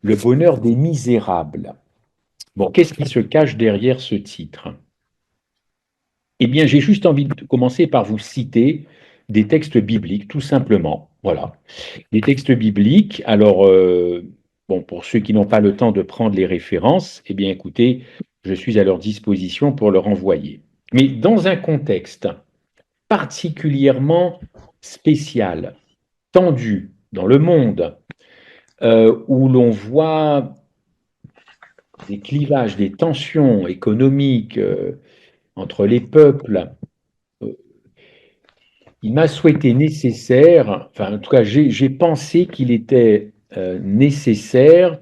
Le bonheur des misérables. Bon, qu'est-ce qui se cache derrière ce titre? Eh bien, j'ai juste envie de commencer par vous citer des textes bibliques, tout simplement. Voilà. Des textes bibliques. Alors, bon, pour ceux qui n'ont pas le temps de prendre les références, eh bien, écoutez, je suis à leur disposition pour leur envoyer. Mais dans un contexte particulièrement spécial, tendu dans le monde, où l'on voit des clivages, des tensions économiques entre les peuples, euh, il m'a souhaité nécessaire, enfin en tout cas j'ai pensé qu'il était nécessaire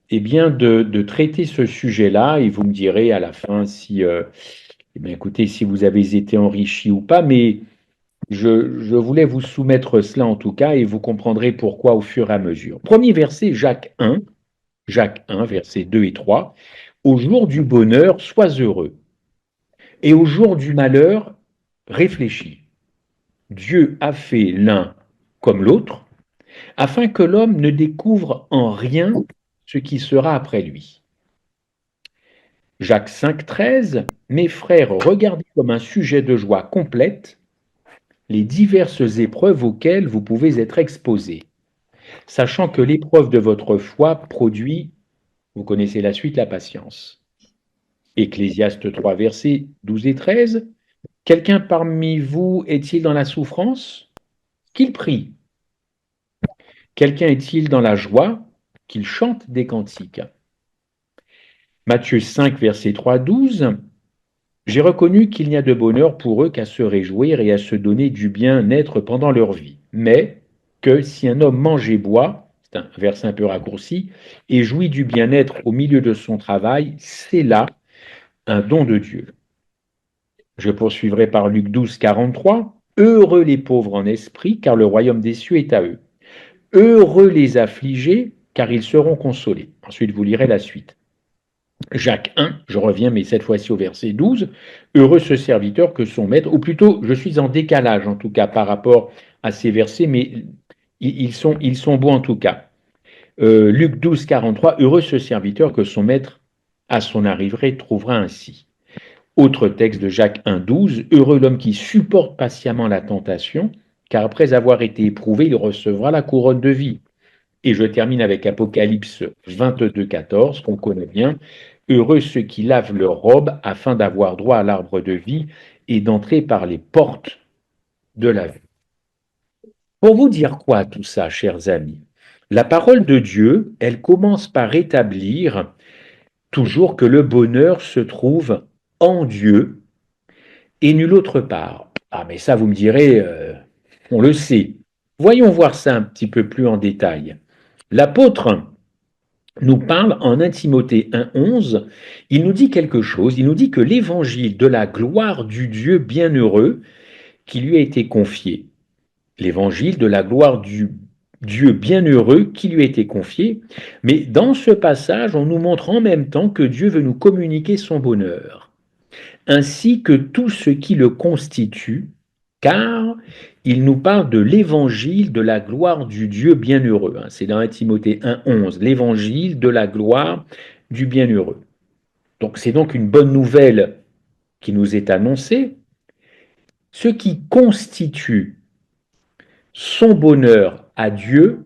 eh bien, de traiter ce sujet-là, et vous me direz à la fin si, eh bien, écoutez, si vous avez été enrichi ou pas, mais je voulais vous soumettre cela en tout cas, et vous comprendrez pourquoi au fur et à mesure. Premier verset, Jacques 1, versets 2 et 3. Au jour du bonheur, sois heureux, et au jour du malheur, réfléchis. Dieu a fait l'un comme l'autre, afin que l'homme ne découvre en rien ce qui sera après lui. Jacques 5, 13. Mes frères, regardez comme un sujet de joie complète les diverses épreuves auxquelles vous pouvez être exposés, sachant que l'épreuve de votre foi produit, vous connaissez la suite, la patience. Ecclésiaste 3, versets 12 et 13. Quelqu'un parmi vous est-il dans la souffrance? Qu'il prie. Quelqu'un est-il dans la joie? Qu'il chante des cantiques. Matthieu 5, verset 3, 12. J'ai reconnu qu'il n'y a de bonheur pour eux qu'à se réjouir et à se donner du bien-être pendant leur vie. Mais que si un homme mange et boit, c'est un verset un peu raccourci, et jouit du bien-être au milieu de son travail, c'est là un don de Dieu. Je poursuivrai par Luc 12, 43. Heureux les pauvres en esprit, car le royaume des cieux est à eux. Heureux les affligés, car ils seront consolés. Ensuite, vous lirez la suite. Jacques 1, je reviens, mais cette fois-ci au verset 12. Heureux ce serviteur que son maître, ou plutôt, je suis en décalage en tout cas par rapport à ces versets, mais ils sont beaux en tout cas. Luc 12, 43. Heureux ce serviteur que son maître, à son arrivée, trouvera ainsi. Autre texte de Jacques 1, 12. Heureux l'homme qui supporte patiemment la tentation, car après avoir été éprouvé, il recevra la couronne de vie. Et je termine avec Apocalypse 22, 14, qu'on connaît bien. Heureux ceux qui lavent leurs robes afin d'avoir droit à l'arbre de vie et d'entrer par les portes de la vie. Pour vous dire quoi tout ça, chers amis? La parole de Dieu, elle commence par établir toujours que le bonheur se trouve en Dieu et nulle autre part. Ah, mais ça, vous me direz, on le sait. Voyons voir ça un petit peu plus en détail. L'apôtre nous parle en 1 Timothée 1,11, il nous dit quelque chose, il nous dit que l'évangile de la gloire du Dieu bienheureux qui lui a été confié, l'évangile de la gloire du Dieu bienheureux qui lui a été confié, mais dans ce passage, on nous montre en même temps que Dieu veut nous communiquer son bonheur ainsi que tout ce qui le constitue, car il nous parle de l'évangile de la gloire du Dieu bienheureux. C'est dans 1 Timothée 1,11, l'évangile de la gloire du bienheureux. Donc c'est donc une bonne nouvelle qui nous est annoncée. Ce qui constitue son bonheur à Dieu,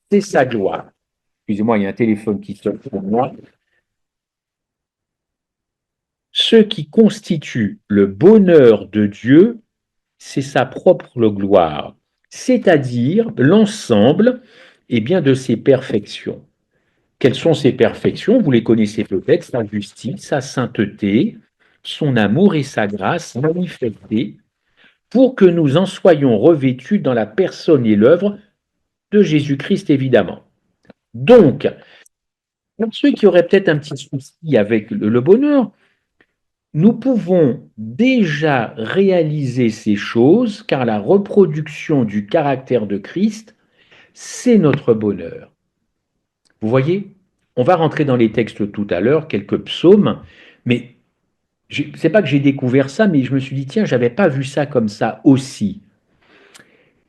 c'est sa gloire. Excusez-moi, il y a un téléphone qui sonne pour moi. Ce qui constitue le bonheur de Dieu, c'est sa propre gloire, c'est-à-dire l'ensemble eh bien, de ses perfections. Quelles sont ces perfections? Vous les connaissez peut-être, sa justice, sa sainteté, son amour et sa grâce manifestés pour que nous en soyons revêtus dans la personne et l'œuvre de Jésus-Christ, évidemment. Donc, pour ceux qui auraient peut-être un petit souci avec le bonheur, nous pouvons déjà réaliser ces choses car la reproduction du caractère de Christ, c'est notre bonheur. Vous voyez? On va rentrer dans les textes tout à l'heure, quelques psaumes, mais c'est pas que j'ai découvert ça, mais je me suis dit, tiens, j'avais pas vu ça comme ça aussi.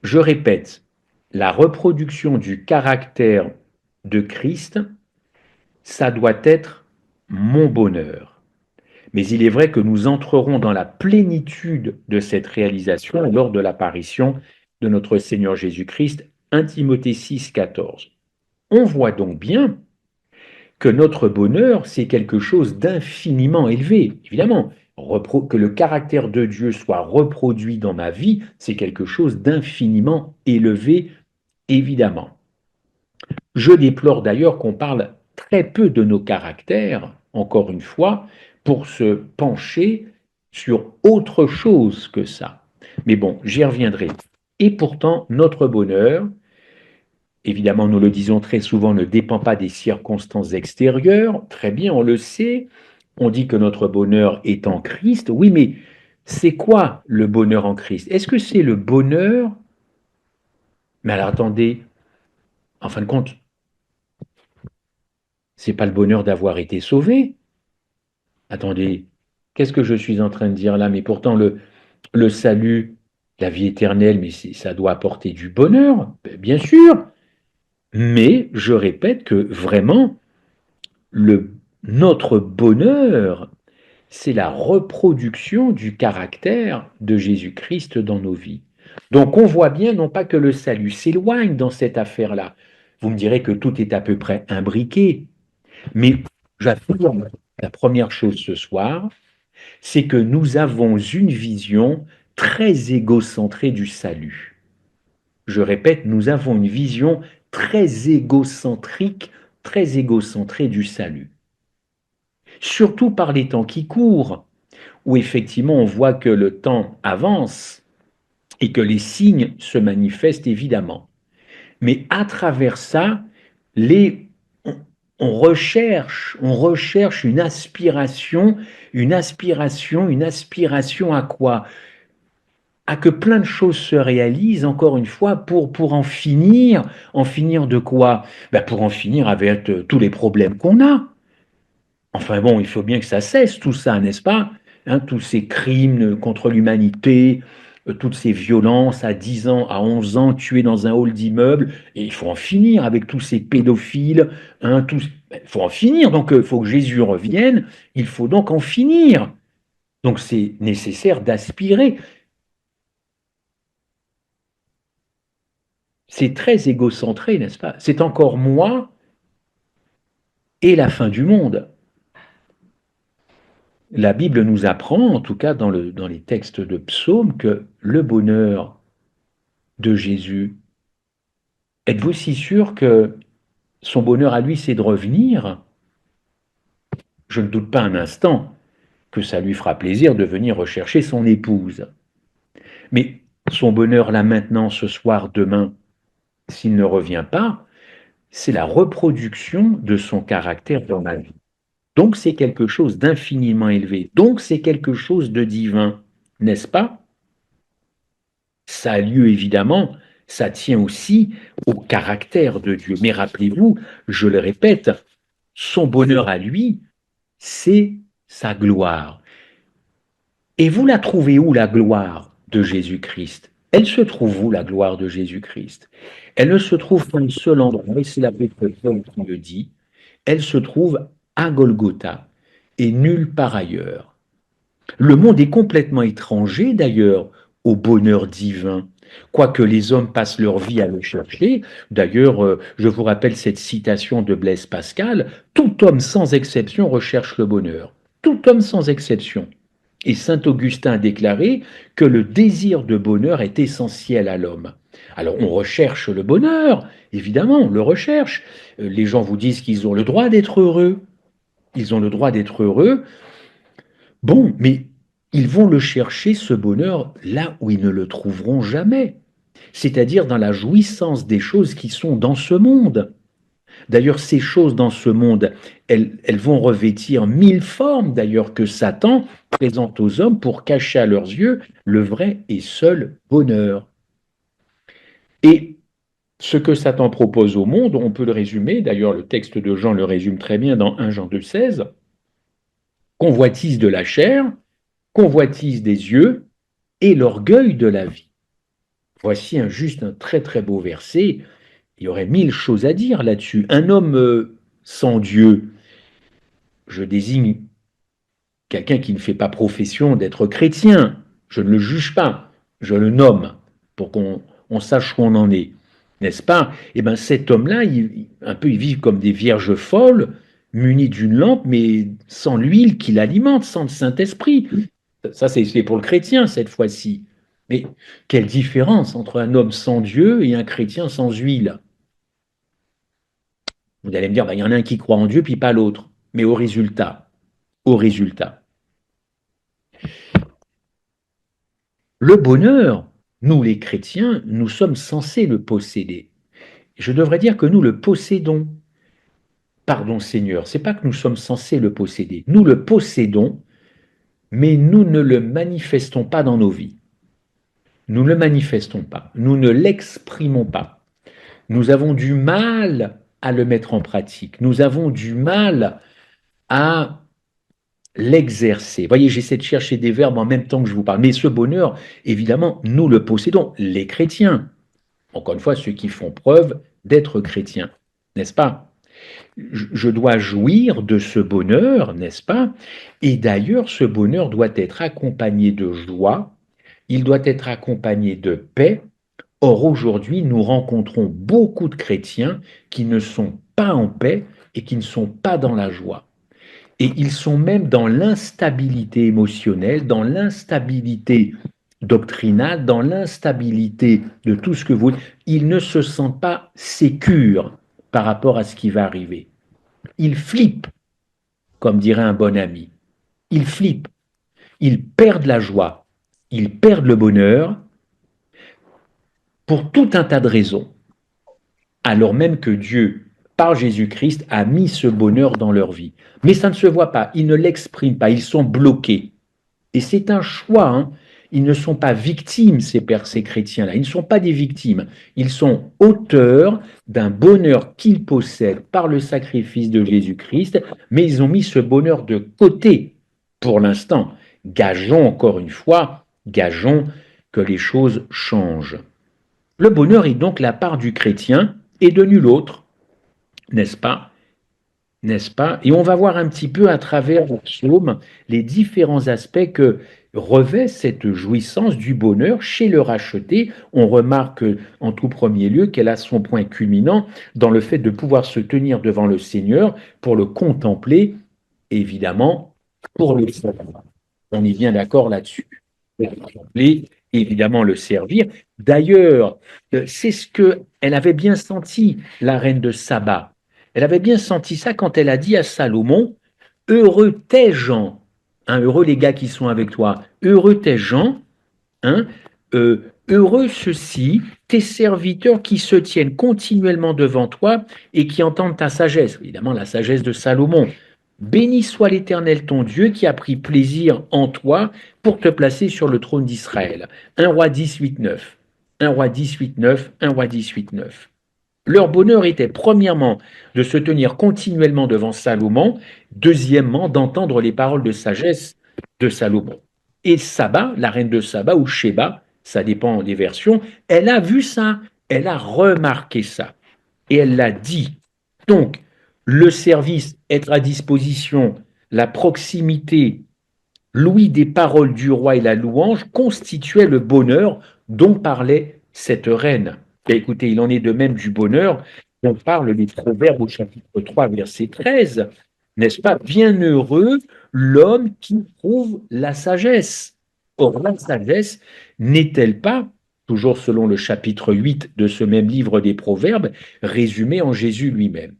Je répète, la reproduction du caractère de Christ, ça doit être mon bonheur. Mais il est vrai que nous entrerons dans la plénitude de cette réalisation lors de l'apparition de notre Seigneur Jésus-Christ, 1 Timothée 6, 14. On voit donc bien que notre bonheur, c'est quelque chose d'infiniment élevé. Évidemment, que le caractère de Dieu soit reproduit dans ma vie, c'est quelque chose d'infiniment élevé, évidemment. Je déplore d'ailleurs qu'on parle très peu de nos caractères, encore une fois, pour se pencher sur autre chose que ça. Mais bon, j'y reviendrai. Et pourtant, notre bonheur, évidemment, nous le disons très souvent, ne dépend pas des circonstances extérieures. Très bien, on le sait. On dit que notre bonheur est en Christ. Oui, mais c'est quoi le bonheur en Christ? Est-ce que c'est le bonheur? Mais alors attendez, en fin de compte, c'est pas le bonheur d'avoir été sauvé. Attendez, qu'est-ce que je suis en train de dire là? Mais pourtant, le salut, la vie éternelle, mais ça doit apporter du bonheur, bien sûr. Mais je répète que vraiment, notre bonheur, c'est la reproduction du caractère de Jésus-Christ dans nos vies. Donc on voit bien non pas que le salut s'éloigne dans cette affaire-là. Vous me direz que tout est à peu près imbriqué, mais j'affirme la première chose ce soir, c'est que nous avons une vision très égocentrée du salut. Je répète, nous avons une vision très égocentrique, très égocentrée du salut. Surtout par les temps qui courent, où effectivement on voit que le temps avance et que les signes se manifestent évidemment. Mais à travers ça, les, on recherche une aspiration à quoi? À que plein de choses se réalisent, encore une fois, pour en finir de quoi? Ben pour en finir avec tous les problèmes qu'on a. Enfin bon, il faut bien que ça cesse tout ça, n'est-ce pas? Hein, tous ces crimes contre l'humanité, toutes ces violences à 10 ans, à 11 ans, tués dans un hall d'immeuble, et il faut en finir avec tous ces pédophiles, hein, il faut en finir, donc il faut que Jésus revienne, il faut donc en finir. Donc c'est nécessaire d'aspirer. C'est très égocentré, n'est-ce pas? C'est encore moi et la fin du monde. La Bible nous apprend, en tout cas dans les textes de psaumes, que le bonheur de Jésus, êtes-vous si sûr que son bonheur à lui, c'est de revenir? Je ne doute pas un instant que ça lui fera plaisir de venir rechercher son épouse. Mais son bonheur là maintenant, ce soir, demain, s'il ne revient pas, c'est la reproduction de son caractère dans ma vie. Donc c'est quelque chose d'infiniment élevé. Donc c'est quelque chose de divin, n'est-ce pas? Ça a lieu évidemment, ça tient aussi au caractère de Dieu. Mais rappelez-vous, je le répète, son bonheur à lui, c'est sa gloire. Et vous la trouvez où, la gloire de Jésus-Christ? Elle se trouve où, la gloire de Jésus-Christ? Elle ne se trouve qu'un seul endroit, et c'est l'apôtre Paul qui le dit, elle se trouve à Golgotha, et nulle part ailleurs. Le monde est complètement étranger d'ailleurs au bonheur divin, quoique les hommes passent leur vie à le chercher. D'ailleurs, je vous rappelle cette citation de Blaise Pascal, tout homme sans exception recherche le bonheur. Tout homme sans exception. Et saint Augustin a déclaré que le désir de bonheur est essentiel à l'homme. Alors on recherche le bonheur, évidemment, on le recherche. Les gens vous disent qu'ils ont le droit d'être heureux. Ils ont le droit d'être heureux. Bon, mais ils vont le chercher, ce bonheur, là où ils ne le trouveront jamais, c'est-à-dire dans la jouissance des choses qui sont dans ce monde. D'ailleurs, ces choses dans ce monde, elles vont revêtir mille formes, d'ailleurs, que Satan présente aux hommes pour cacher à leurs yeux le vrai et seul bonheur. Et ce que Satan propose au monde, on peut le résumer, d'ailleurs le texte de Jean le résume très bien dans 1 Jean 2,16, convoitise de la chair, convoitise des yeux et l'orgueil de la vie. Voici juste un très très beau verset il y aurait mille choses à dire là-dessus. Un homme sans Dieu, je désigne quelqu'un qui ne fait pas profession d'être chrétien. Je ne le juge pas, je le nomme pour qu'on sache où on en est, n'est-ce pas? Eh bien, cet homme-là, il vit comme des vierges folles, munis d'une lampe, mais sans l'huile qui l'alimente, sans le Saint-Esprit. Ça, c'est pour le chrétien cette fois-ci. Mais quelle différence entre un homme sans Dieu et un chrétien sans huile? Vous allez me dire, ben, il y en a un qui croit en Dieu, puis pas l'autre. Mais au résultat, le bonheur, nous les chrétiens, nous sommes censés le posséder. Je devrais dire que nous le possédons. Pardon Seigneur, c'est pas que nous sommes censés le posséder. Nous le possédons, mais nous ne le manifestons pas dans nos vies. Nous ne le manifestons pas. Nous ne l'exprimons pas. Nous avons du mal à le mettre en pratique. Nous avons du mal à l'exercer. Voyez, j'essaie de chercher des verbes en même temps que je vous parle. Mais ce bonheur, évidemment, nous le possédons, les chrétiens. Encore une fois, ceux qui font preuve d'être chrétiens, n'est-ce pas? Je dois jouir de ce bonheur, n'est-ce pas? Et d'ailleurs, ce bonheur doit être accompagné de joie, il doit être accompagné de paix. Or, aujourd'hui, nous rencontrons beaucoup de chrétiens qui ne sont pas en paix et qui ne sont pas dans la joie. Et ils sont même dans l'instabilité émotionnelle, dans l'instabilité doctrinale, dans l'instabilité de tout ce que vous... Ils ne se sentent pas sécures par rapport à ce qui va arriver. Ils flippent, comme dirait un bon ami. Ils flippent. Ils perdent la joie. Ils perdent le bonheur pour tout un tas de raisons. Alors même que Dieu, par Jésus-Christ, a mis ce bonheur dans leur vie. Mais ça ne se voit pas. Ils ne l'expriment pas. Ils sont bloqués. Et c'est un choix. Hein. Ils ne sont pas victimes, ces chrétiens-là. Ils ne sont pas des victimes. Ils sont auteurs d'un bonheur qu'ils possèdent par le sacrifice de Jésus-Christ, mais ils ont mis ce bonheur de côté pour l'instant. Gageons encore une fois, gageons que les choses changent. Le bonheur est donc la part du chrétien et de nul autre, n'est-ce pas? N'est-ce pas? Et on va voir un petit peu à travers le psaume les différents aspects que revêt cette jouissance du bonheur chez le racheté. On remarque en tout premier lieu qu'elle a son point culminant dans le fait de pouvoir se tenir devant le Seigneur pour le contempler, évidemment, pour le servir. On est bien d'accord là-dessus. Pour le contempler, évidemment, le servir. D'ailleurs, c'est ce qu'elle avait bien senti, la reine de Saba. Elle avait bien senti ça quand elle a dit à Salomon, heureux tes gens, hein, heureux les gars qui sont avec toi, heureux tes gens, hein, heureux ceux-ci, tes serviteurs qui se tiennent continuellement devant toi et qui entendent ta sagesse, évidemment la sagesse de Salomon. Béni soit l'Éternel ton Dieu qui a pris plaisir en toi pour te placer sur le trône d'Israël. 1 roi 18, 9. 1 roi 18, 9. 1 roi 18, 9. Leur bonheur était premièrement de se tenir continuellement devant Salomon, deuxièmement d'entendre les paroles de sagesse de Salomon. Et Saba, la reine de Saba ou Sheba, ça dépend des versions, elle a vu ça, elle a remarqué ça et elle l'a dit. Donc, le service, être à disposition, la proximité, l'ouïe des paroles du roi et la louange constituaient le bonheur dont parlait cette reine. Et écoutez, il en est de même du bonheur dont parle les Proverbes au chapitre 3, verset 13. N'est-ce pas? Bienheureux l'homme qui trouve la sagesse. Or, la sagesse n'est-elle pas, toujours selon le chapitre 8 de ce même livre des Proverbes, résumée en Jésus lui-même?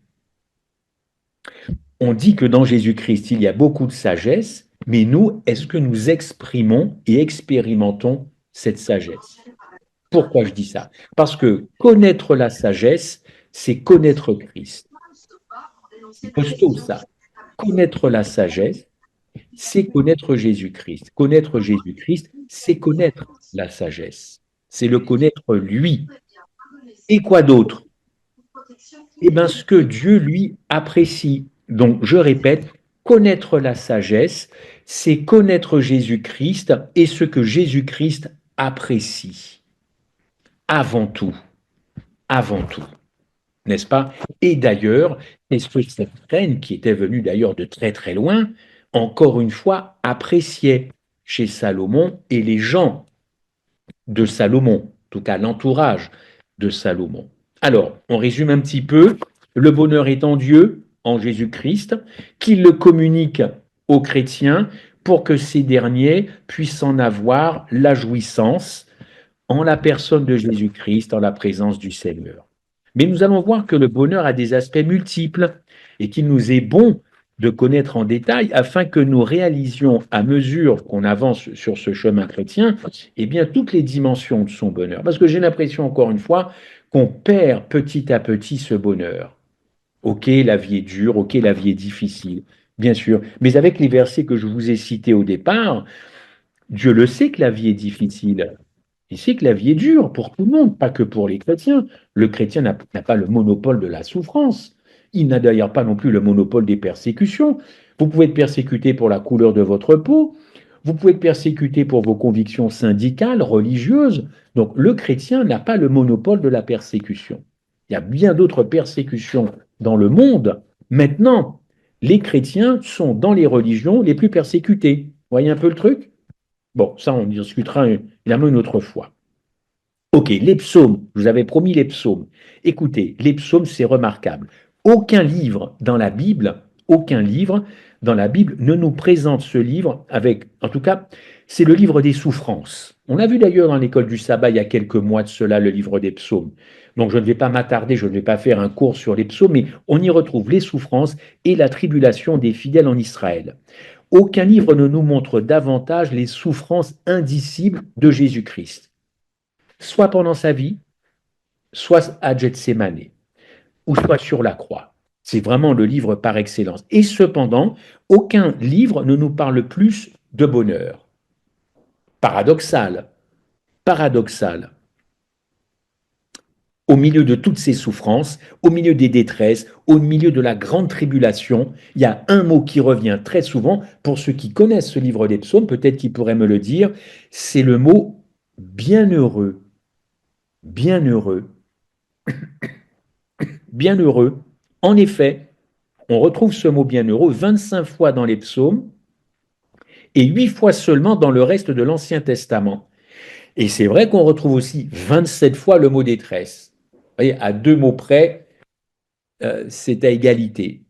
On dit que dans Jésus-Christ, il y a beaucoup de sagesse, mais nous, est-ce que nous exprimons et expérimentons cette sagesse? Pourquoi je dis ça? Parce que connaître la sagesse, c'est connaître Christ. C'est costaud ça. Connaître la sagesse, c'est connaître Jésus-Christ. Connaître Jésus-Christ, c'est connaître la sagesse. C'est le connaître lui. Et quoi d'autre? Eh bien, ce que Dieu, lui, apprécie. Donc, je répète, connaître la sagesse, c'est connaître Jésus-Christ et ce que Jésus-Christ apprécie. Avant tout. Avant tout. n'est-ce pas? Et d'ailleurs, est-ce que cette reine, qui était venue d'ailleurs de très très loin, encore une fois, appréciait chez Salomon et les gens de Salomon, en tout cas l'entourage de Salomon. Alors, on résume un petit peu. Le bonheur est en Dieu, en Jésus-Christ, qu'il le communique aux chrétiens pour que ces derniers puissent en avoir la jouissance en la personne de Jésus-Christ, en la présence du Seigneur. Mais nous allons voir que le bonheur a des aspects multiples et qu'il nous est bon de connaître en détail afin que nous réalisions à mesure qu'on avance sur ce chemin chrétien, eh bien, toutes les dimensions de son bonheur. Parce que j'ai l'impression, encore une fois, qu'on perd petit à petit ce bonheur. Ok, la vie est dure, ok, la vie est difficile, bien sûr. Mais avec les versets que je vous ai cités au départ, Dieu le sait que la vie est difficile. Il sait que la vie est dure pour tout le monde, pas que pour les chrétiens. Le chrétien n'a pas le monopole de la souffrance. Il n'a d'ailleurs pas non plus le monopole des persécutions. Vous pouvez être persécuté pour la couleur de votre peau, vous pouvez être persécuté pour vos convictions syndicales, religieuses. Donc le chrétien n'a pas le monopole de la persécution. Il y a bien d'autres persécutions dans le monde. Maintenant, les chrétiens sont dans les religions les plus persécutées. Vous voyez un peu le truc? Bon, ça, on discutera évidemment une autre fois. Ok, les psaumes, je vous avais promis les psaumes. Écoutez, les psaumes, c'est remarquable. Aucun livre dans la Bible, aucun livre dans la Bible ne nous présente ce livre avec, en tout cas, c'est le livre des souffrances. On a vu d'ailleurs dans l'école du sabbat il y a quelques mois de cela le livre des psaumes. Donc je ne vais pas m'attarder, je ne vais pas faire un cours sur les psaumes, mais on y retrouve les souffrances et la tribulation des fidèles en Israël. Aucun livre ne nous montre davantage les souffrances indicibles de Jésus-Christ, soit pendant sa vie, soit à Gethsemane, ou soit sur la croix. C'est vraiment le livre par excellence. Et cependant, aucun livre ne nous parle plus de bonheur. Paradoxal, paradoxal. Au milieu de toutes ces souffrances, au milieu des détresses, au milieu de la grande tribulation, il y a un mot qui revient très souvent. Pour ceux qui connaissent ce livre des psaumes, peut-être qu'ils pourraient me le dire, c'est le mot bienheureux. Bienheureux. Bienheureux. En effet, on retrouve ce mot bienheureux 25 fois dans les psaumes et 8 fois seulement dans le reste de l'Ancien Testament. Et c'est vrai qu'on retrouve aussi 27 fois le mot détresse. Vous voyez, à deux mots près, c'est à égalité.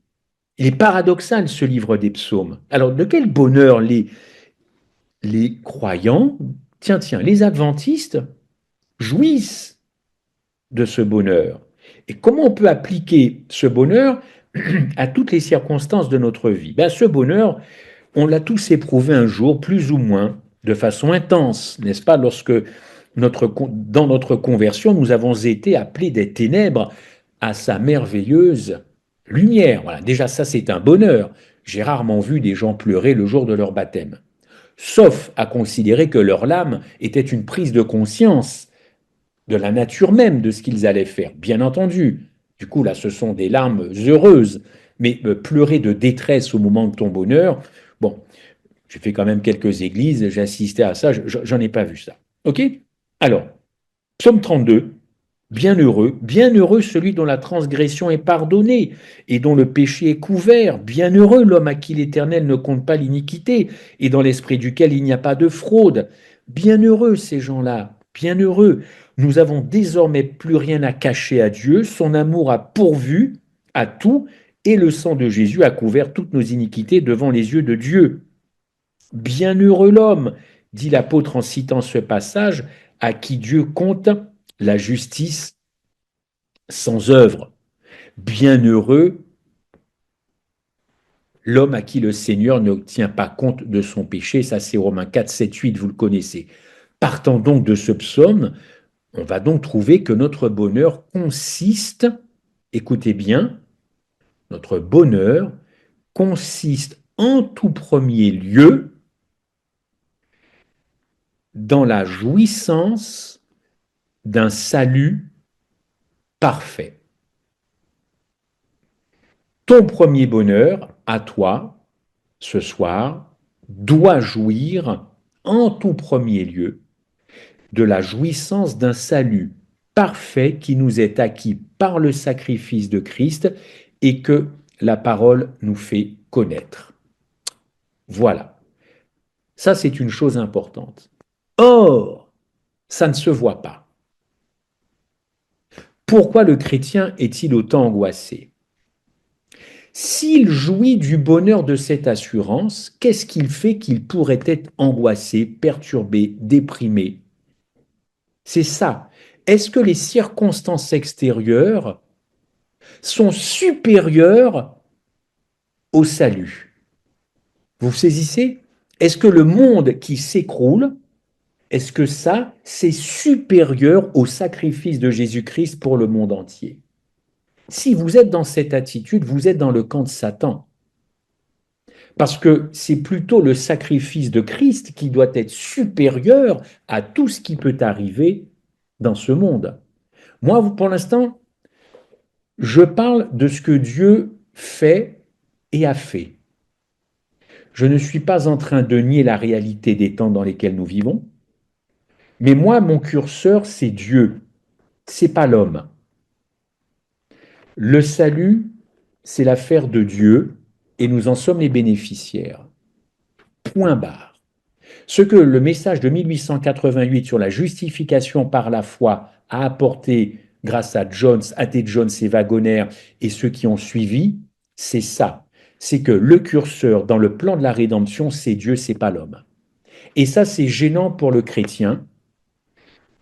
Il est paradoxal ce livre des psaumes. Alors, de quel bonheur les croyants, tiens, les adventistes jouissent de ce bonheur. Et comment on peut appliquer ce bonheur à toutes les circonstances de notre vie? Ben, ce bonheur, on l'a tous éprouvé un jour, plus ou moins, de façon intense, n'est-ce pas, lorsque dans notre conversion, nous avons été appelés des ténèbres à sa merveilleuse lumière. Voilà, déjà ça c'est un bonheur. J'ai rarement vu des gens pleurer le jour de leur baptême, sauf à considérer que leur lame était une prise de conscience de la nature même de ce qu'ils allaient faire, bien entendu. Du coup, là, ce sont des larmes heureuses, mais pleurer de détresse au moment de ton bonheur, bon, j'ai fait quand même quelques églises, j'ai assisté à ça, j'en ai pas vu ça. OK? Alors, psaume 32, bienheureux celui dont la transgression est pardonnée et dont le péché est couvert, bienheureux l'homme à qui l'Éternel ne compte pas l'iniquité et dans l'esprit duquel il n'y a pas de fraude. Bienheureux ces gens-là, bienheureux. Nous avons désormais plus rien à cacher à Dieu, son amour a pourvu à tout et le sang de Jésus a couvert toutes nos iniquités devant les yeux de Dieu. Bienheureux l'homme, dit l'apôtre en citant ce passage, à qui Dieu compte la justice sans œuvre. Bienheureux l'homme à qui le Seigneur ne tient pas compte de son péché. Ça, c'est Romains 4, 7, 8, vous le connaissez. Partant donc de ce psaume, on va donc trouver que notre bonheur consiste, écoutez bien, notre bonheur consiste en tout premier lieu dans la jouissance d'un salut parfait. Ton premier bonheur, à toi, ce soir, doit jouir en tout premier lieu de la jouissance d'un salut parfait qui nous est acquis par le sacrifice de Christ et que la parole nous fait connaître. Voilà. Ça, c'est une chose importante. Or, ça ne se voit pas. Pourquoi le chrétien est-il autant angoissé? S'il jouit du bonheur de cette assurance, qu'est-ce qu'il fait qu'il pourrait être angoissé, perturbé, déprimé? C'est ça. Est-ce que les circonstances extérieures sont supérieures au salut? Vous saisissez? Est-ce que le monde qui s'écroule, est-ce que ça, c'est supérieur au sacrifice de Jésus-Christ pour le monde entier? Si vous êtes dans cette attitude, vous êtes dans le camp de Satan. Parce que c'est plutôt le sacrifice de Christ qui doit être supérieur à tout ce qui peut arriver dans ce monde. Moi, pour l'instant, je parle de ce que Dieu fait et a fait. Je ne suis pas en train de nier la réalité des temps dans lesquels nous vivons, mais moi, mon curseur, c'est Dieu, c'est pas l'homme. Le salut, c'est l'affaire de Dieu et nous en sommes les bénéficiaires. Point barre. Ce que le message de 1888 sur la justification par la foi a apporté grâce à Jones, A.T. Jones et Wagoner et ceux qui ont suivi, c'est ça. C'est que le curseur dans le plan de la rédemption, c'est Dieu, c'est pas l'homme. Et ça, c'est gênant pour le chrétien,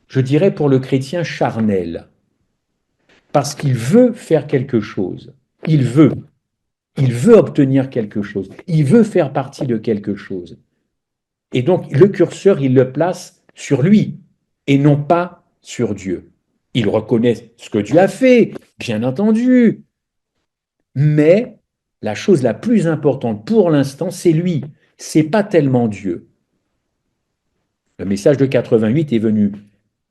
je dirais pour le chrétien charnel, parce qu'il veut faire quelque chose. Il veut obtenir quelque chose. Il veut faire partie de quelque chose. Et donc, le curseur, il le place sur lui et non pas sur Dieu. Il reconnaît ce que Dieu a fait, bien entendu. Mais la chose la plus importante pour l'instant, c'est lui. C'est pas tellement Dieu. Le message de 88 est venu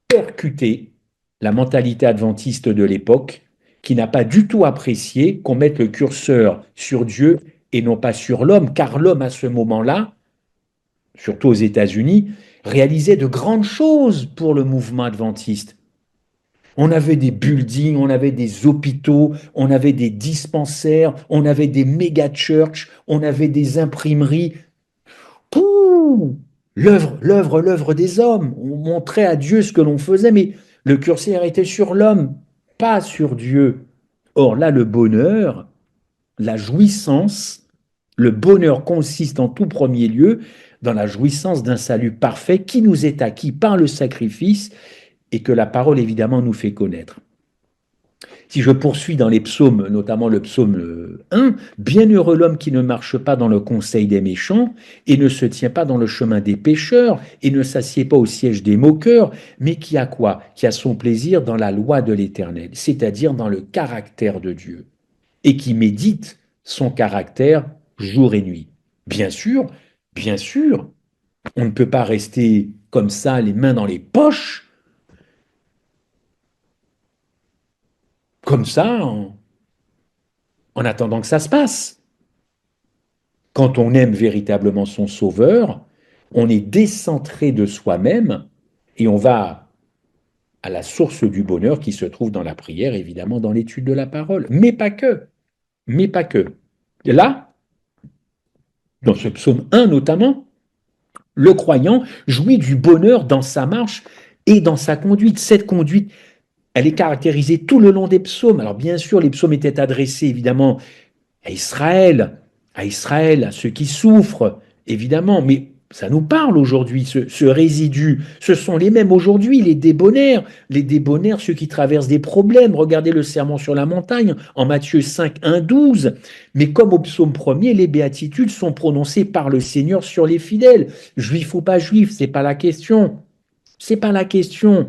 percuter la mentalité adventiste de l'époque qui n'a pas du tout apprécié qu'on mette le curseur sur Dieu et non pas sur l'homme, car l'homme à ce moment-là, surtout aux États-Unis, réalisait de grandes choses pour le mouvement adventiste. On avait des buildings, on avait des hôpitaux, on avait des dispensaires, on avait des méga-churches, on avait des imprimeries. Pouh, l'œuvre des hommes. On montrait à Dieu ce que l'on faisait, mais le curseur était sur l'homme, pas sur Dieu. Or là, le bonheur, la jouissance, le bonheur consiste en tout premier lieu dans la jouissance d'un salut parfait qui nous est acquis par le sacrifice et que la parole évidemment nous fait connaître. Si je poursuis dans les psaumes, notamment le psaume 1, bienheureux l'homme qui ne marche pas dans le conseil des méchants et ne se tient pas dans le chemin des pécheurs et ne s'assied pas au siège des moqueurs, mais qui a quoi? Qui a son plaisir dans la loi de l'Éternel, c'est-à-dire dans le caractère de Dieu, et qui médite son caractère jour et nuit. Bien sûr, on ne peut pas rester comme ça, les mains dans les poches, comme ça, en attendant que ça se passe. Quand on aime véritablement son Sauveur, on est décentré de soi-même et on va à la source du bonheur qui se trouve dans la prière, évidemment dans l'étude de la parole. Mais pas que. Mais pas que. Et là, dans ce psaume 1 notamment, le croyant jouit du bonheur dans sa marche et dans sa conduite. Cette conduite, elle est caractérisée tout le long des psaumes. Alors bien sûr, les psaumes étaient adressés évidemment à Israël, à ceux qui souffrent, évidemment, mais ça nous parle aujourd'hui, ce résidu. Ce sont les mêmes aujourd'hui, les débonnaires, ceux qui traversent des problèmes. Regardez le sermon sur la montagne en Matthieu 5, 1, 12. Mais comme au psaume 1er, les béatitudes sont prononcées par le Seigneur sur les fidèles. Juifs ou pas juifs, c'est pas la question. C'est pas la question.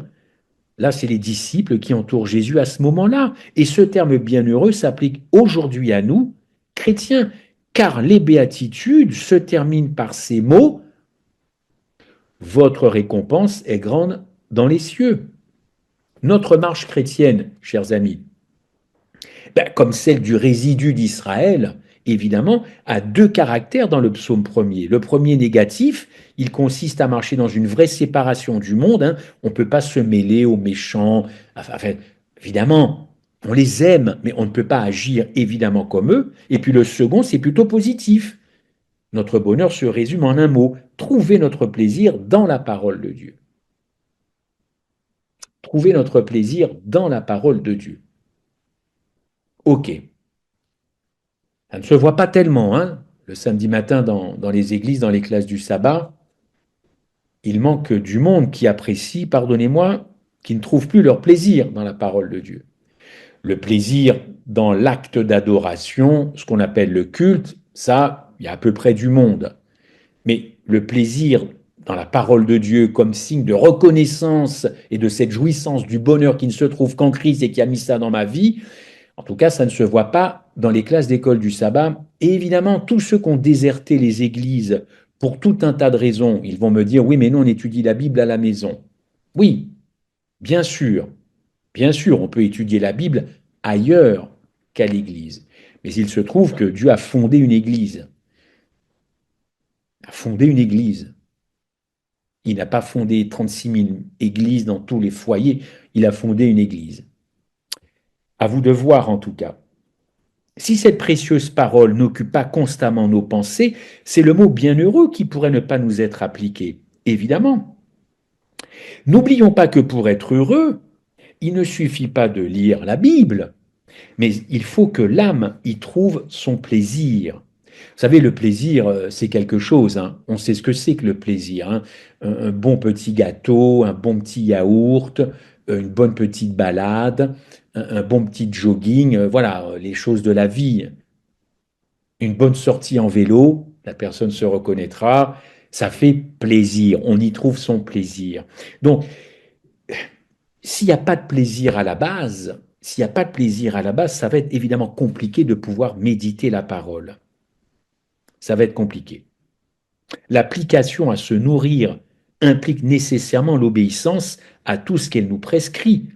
Là, c'est les disciples qui entourent Jésus à ce moment-là. Et ce terme bienheureux s'applique aujourd'hui à nous, chrétiens, car les béatitudes se terminent par ces mots: votre récompense est grande dans les cieux. Notre marche chrétienne, chers amis, comme celle du résidu d'Israël, évidemment, a deux caractères dans le psaume premier. Le premier négatif, il consiste à marcher dans une vraie séparation du monde, hein. On ne peut pas se mêler aux méchants. Enfin, évidemment, on les aime, mais on ne peut pas agir évidemment comme eux. Et puis le second, c'est plutôt positif. Notre bonheur se résume en un mot, trouver notre plaisir dans la parole de Dieu. Trouver notre plaisir dans la parole de Dieu. Ok. Ça ne se voit pas tellement, hein. Le samedi matin dans les églises, dans les classes du sabbat, il manque du monde qui apprécie, pardonnez-moi, qui ne trouve plus leur plaisir dans la parole de Dieu. Le plaisir dans l'acte d'adoration, ce qu'on appelle le culte, ça, il y a à peu près du monde. Mais le plaisir dans la parole de Dieu comme signe de reconnaissance et de cette jouissance du bonheur qui ne se trouve qu'en Christ et qui a mis ça dans ma vie, en tout cas, ça ne se voit pas dans les classes d'école du sabbat. Et évidemment, tous ceux qui ont déserté les églises pour tout un tas de raisons, ils vont me dire, oui, mais nous, on étudie la Bible à la maison. Oui, bien sûr, bien sûr, on peut étudier la Bible ailleurs qu'à l'église. Mais il se trouve que Dieu a fondé une église. A fondé une église. Il n'a pas fondé 36 000 églises dans tous les foyers, il a fondé une église. À vous de voir en tout cas. Si cette précieuse parole n'occupe pas constamment nos pensées, c'est le mot bienheureux qui pourrait ne pas nous être appliqué, évidemment. N'oublions pas que pour être heureux, il ne suffit pas de lire la Bible, mais il faut que l'âme y trouve son plaisir. Vous savez, le plaisir, c'est quelque chose, hein. On sait ce que c'est que le plaisir, hein. Un bon petit gâteau, un bon petit yaourt, une bonne petite balade, un bon petit jogging, voilà, les choses de la vie. Une bonne sortie en vélo, la personne se reconnaîtra, ça fait plaisir, on y trouve son plaisir. Donc, s'il n'y a pas de plaisir à la base, s'il n'y a pas de plaisir à la base, ça va être évidemment compliqué de pouvoir méditer la parole. Ça va être compliqué. L'application à se nourrir implique nécessairement l'obéissance à tout ce qu'elle nous prescrit.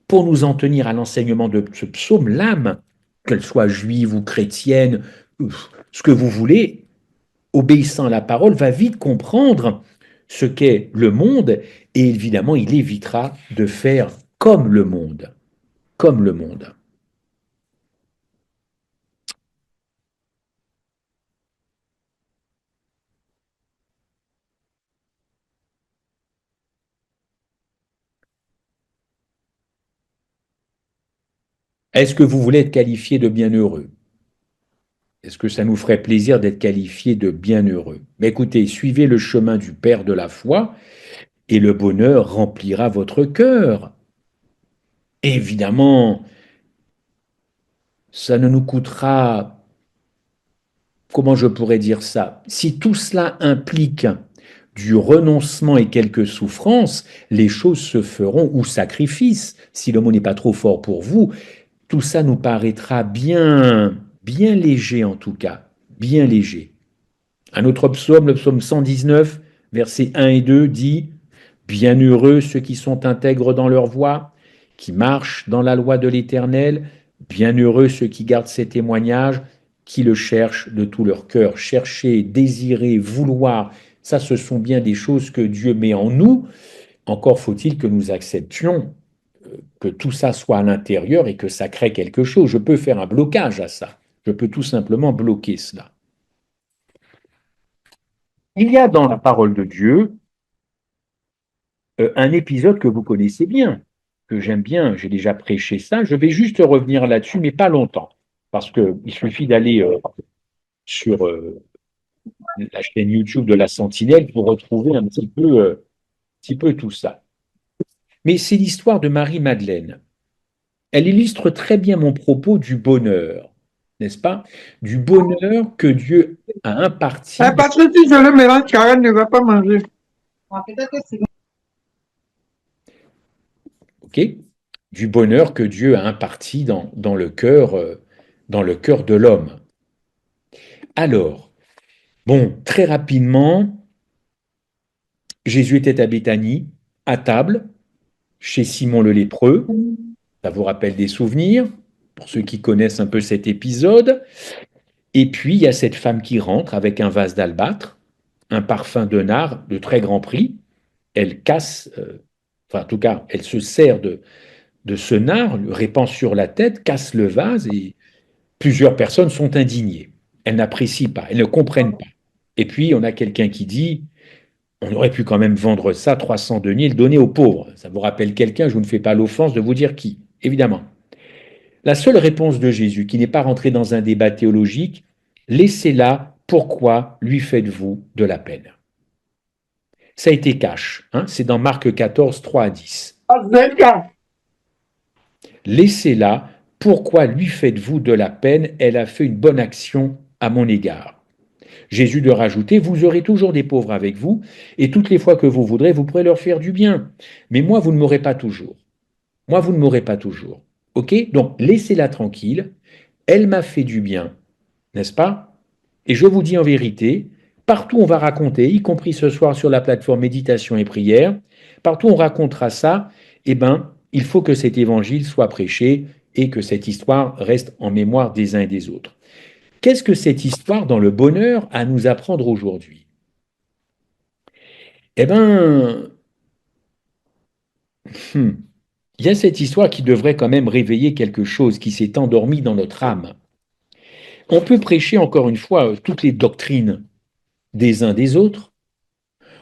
Pour nous en tenir à l'enseignement de ce psaume, l'âme, qu'elle soit juive ou chrétienne, ce que vous voulez, obéissant à la parole, va vite comprendre ce qu'est le monde et évidemment, il évitera de faire comme le monde. Comme le monde. Est-ce que vous voulez être qualifié de bienheureux? Est-ce que ça nous ferait plaisir d'être qualifié de bienheureux? Mais écoutez, suivez le chemin du Père de la foi et le bonheur remplira votre cœur. Évidemment, ça ne nous coûtera, comment je pourrais dire ça? Si tout cela implique du renoncement et quelques souffrances, les choses se feront, ou sacrifices, si le mot n'est pas trop fort pour vous, tout ça nous paraîtra bien, bien léger en tout cas, bien léger. Un autre psaume, le psaume 119, versets 1 et 2, dit « Bienheureux ceux qui sont intègres dans leur voie, qui marchent dans la loi de l'Éternel, bienheureux ceux qui gardent ses témoignages, qui le cherchent de tout leur cœur. » Chercher, désirer, vouloir, ça ce sont bien des choses que Dieu met en nous. Encore faut-il que nous acceptions que tout ça soit à l'intérieur et que ça crée quelque chose. Je peux faire un blocage à ça. Je peux tout simplement bloquer cela. Il y a dans la parole de Dieu un épisode que vous connaissez bien, que j'aime bien, j'ai déjà prêché ça. Je vais juste revenir là-dessus, mais pas longtemps, parce qu'il suffit d'aller sur la chaîne YouTube de la Sentinelle pour retrouver un petit peu tout ça. Mais c'est l'histoire de Marie-Madeleine. Elle illustre très bien mon propos du bonheur, n'est-ce pas? Du bonheur que Dieu a imparti. Parce que si je le mélange, Karen ne va pas manger. Ok, du bonheur que Dieu a imparti dans le cœur de l'homme. Alors, bon, très rapidement, Jésus était à Béthanie, à table, chez Simon le lépreux. Ça vous rappelle des souvenirs, pour ceux qui connaissent un peu cet épisode. Et puis, il y a cette femme qui rentre avec un vase d'albâtre, un parfum de nard de très grand prix. Elle casse, enfin, en tout cas, elle se sert de ce nard, le répand sur la tête, casse le vase et plusieurs personnes sont indignées. Elles n'apprécient pas, elles ne comprennent pas. Et puis, on a quelqu'un qui dit, on aurait pu quand même vendre ça 300 deniers et le donner aux pauvres. Ça vous rappelle quelqu'un, je vous ne fais pas l'offense de vous dire qui, évidemment. La seule réponse de Jésus, qui n'est pas rentré dans un débat théologique, laissez-la, pourquoi lui faites-vous de la peine? Ça a été cash, hein, c'est dans Marc 14, 3 à 10. Laissez-la, pourquoi lui faites-vous de la peine? Elle a fait une bonne action à mon égard. Jésus de rajouter, vous aurez toujours des pauvres avec vous, et toutes les fois que vous voudrez, vous pourrez leur faire du bien. Mais moi, vous ne m'aurez pas toujours. Moi, vous ne m'aurez pas toujours. OK? Donc, laissez-la tranquille. Elle m'a fait du bien, n'est-ce pas? Et je vous dis en vérité, partout on va raconter, y compris ce soir sur la plateforme méditation et prière, partout on racontera ça, eh bien, il faut que cet évangile soit prêché et que cette histoire reste en mémoire des uns et des autres. Qu'est-ce que cette histoire dans le bonheur a à nous apprendre aujourd'hui? Eh bien, il y a cette histoire qui devrait quand même réveiller quelque chose qui s'est endormi dans notre âme. On peut prêcher encore une fois toutes les doctrines des uns des autres.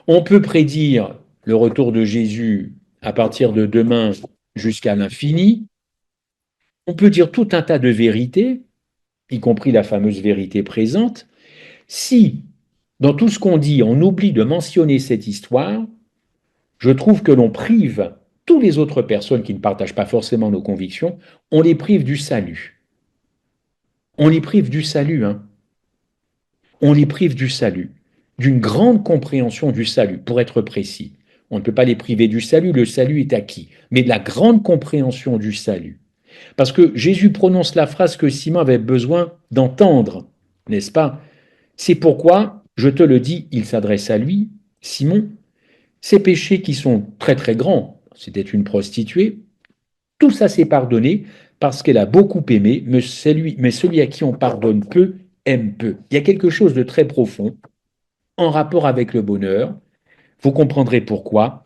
On peut prédire le retour de Jésus à partir de demain jusqu'à l'infini. On peut dire tout un tas de vérités, y compris la fameuse vérité présente. Si, dans tout ce qu'on dit, on oublie de mentionner cette histoire, je trouve que l'on prive toutes les autres personnes qui ne partagent pas forcément nos convictions, on les prive du salut. On les prive du salut, hein. On les prive du salut, d'une grande compréhension du salut, pour être précis. On ne peut pas les priver du salut, le salut est acquis, mais de la grande compréhension du salut. Parce que Jésus prononce la phrase que Simon avait besoin d'entendre, n'est-ce pas? C'est pourquoi, je te le dis, il s'adresse à lui, Simon, ces péchés qui sont très très grands, c'était une prostituée, tout ça s'est pardonné parce qu'elle a beaucoup aimé, mais celui à qui on pardonne peu aime peu. Il y a quelque chose de très profond en rapport avec le bonheur. Vous comprendrez pourquoi.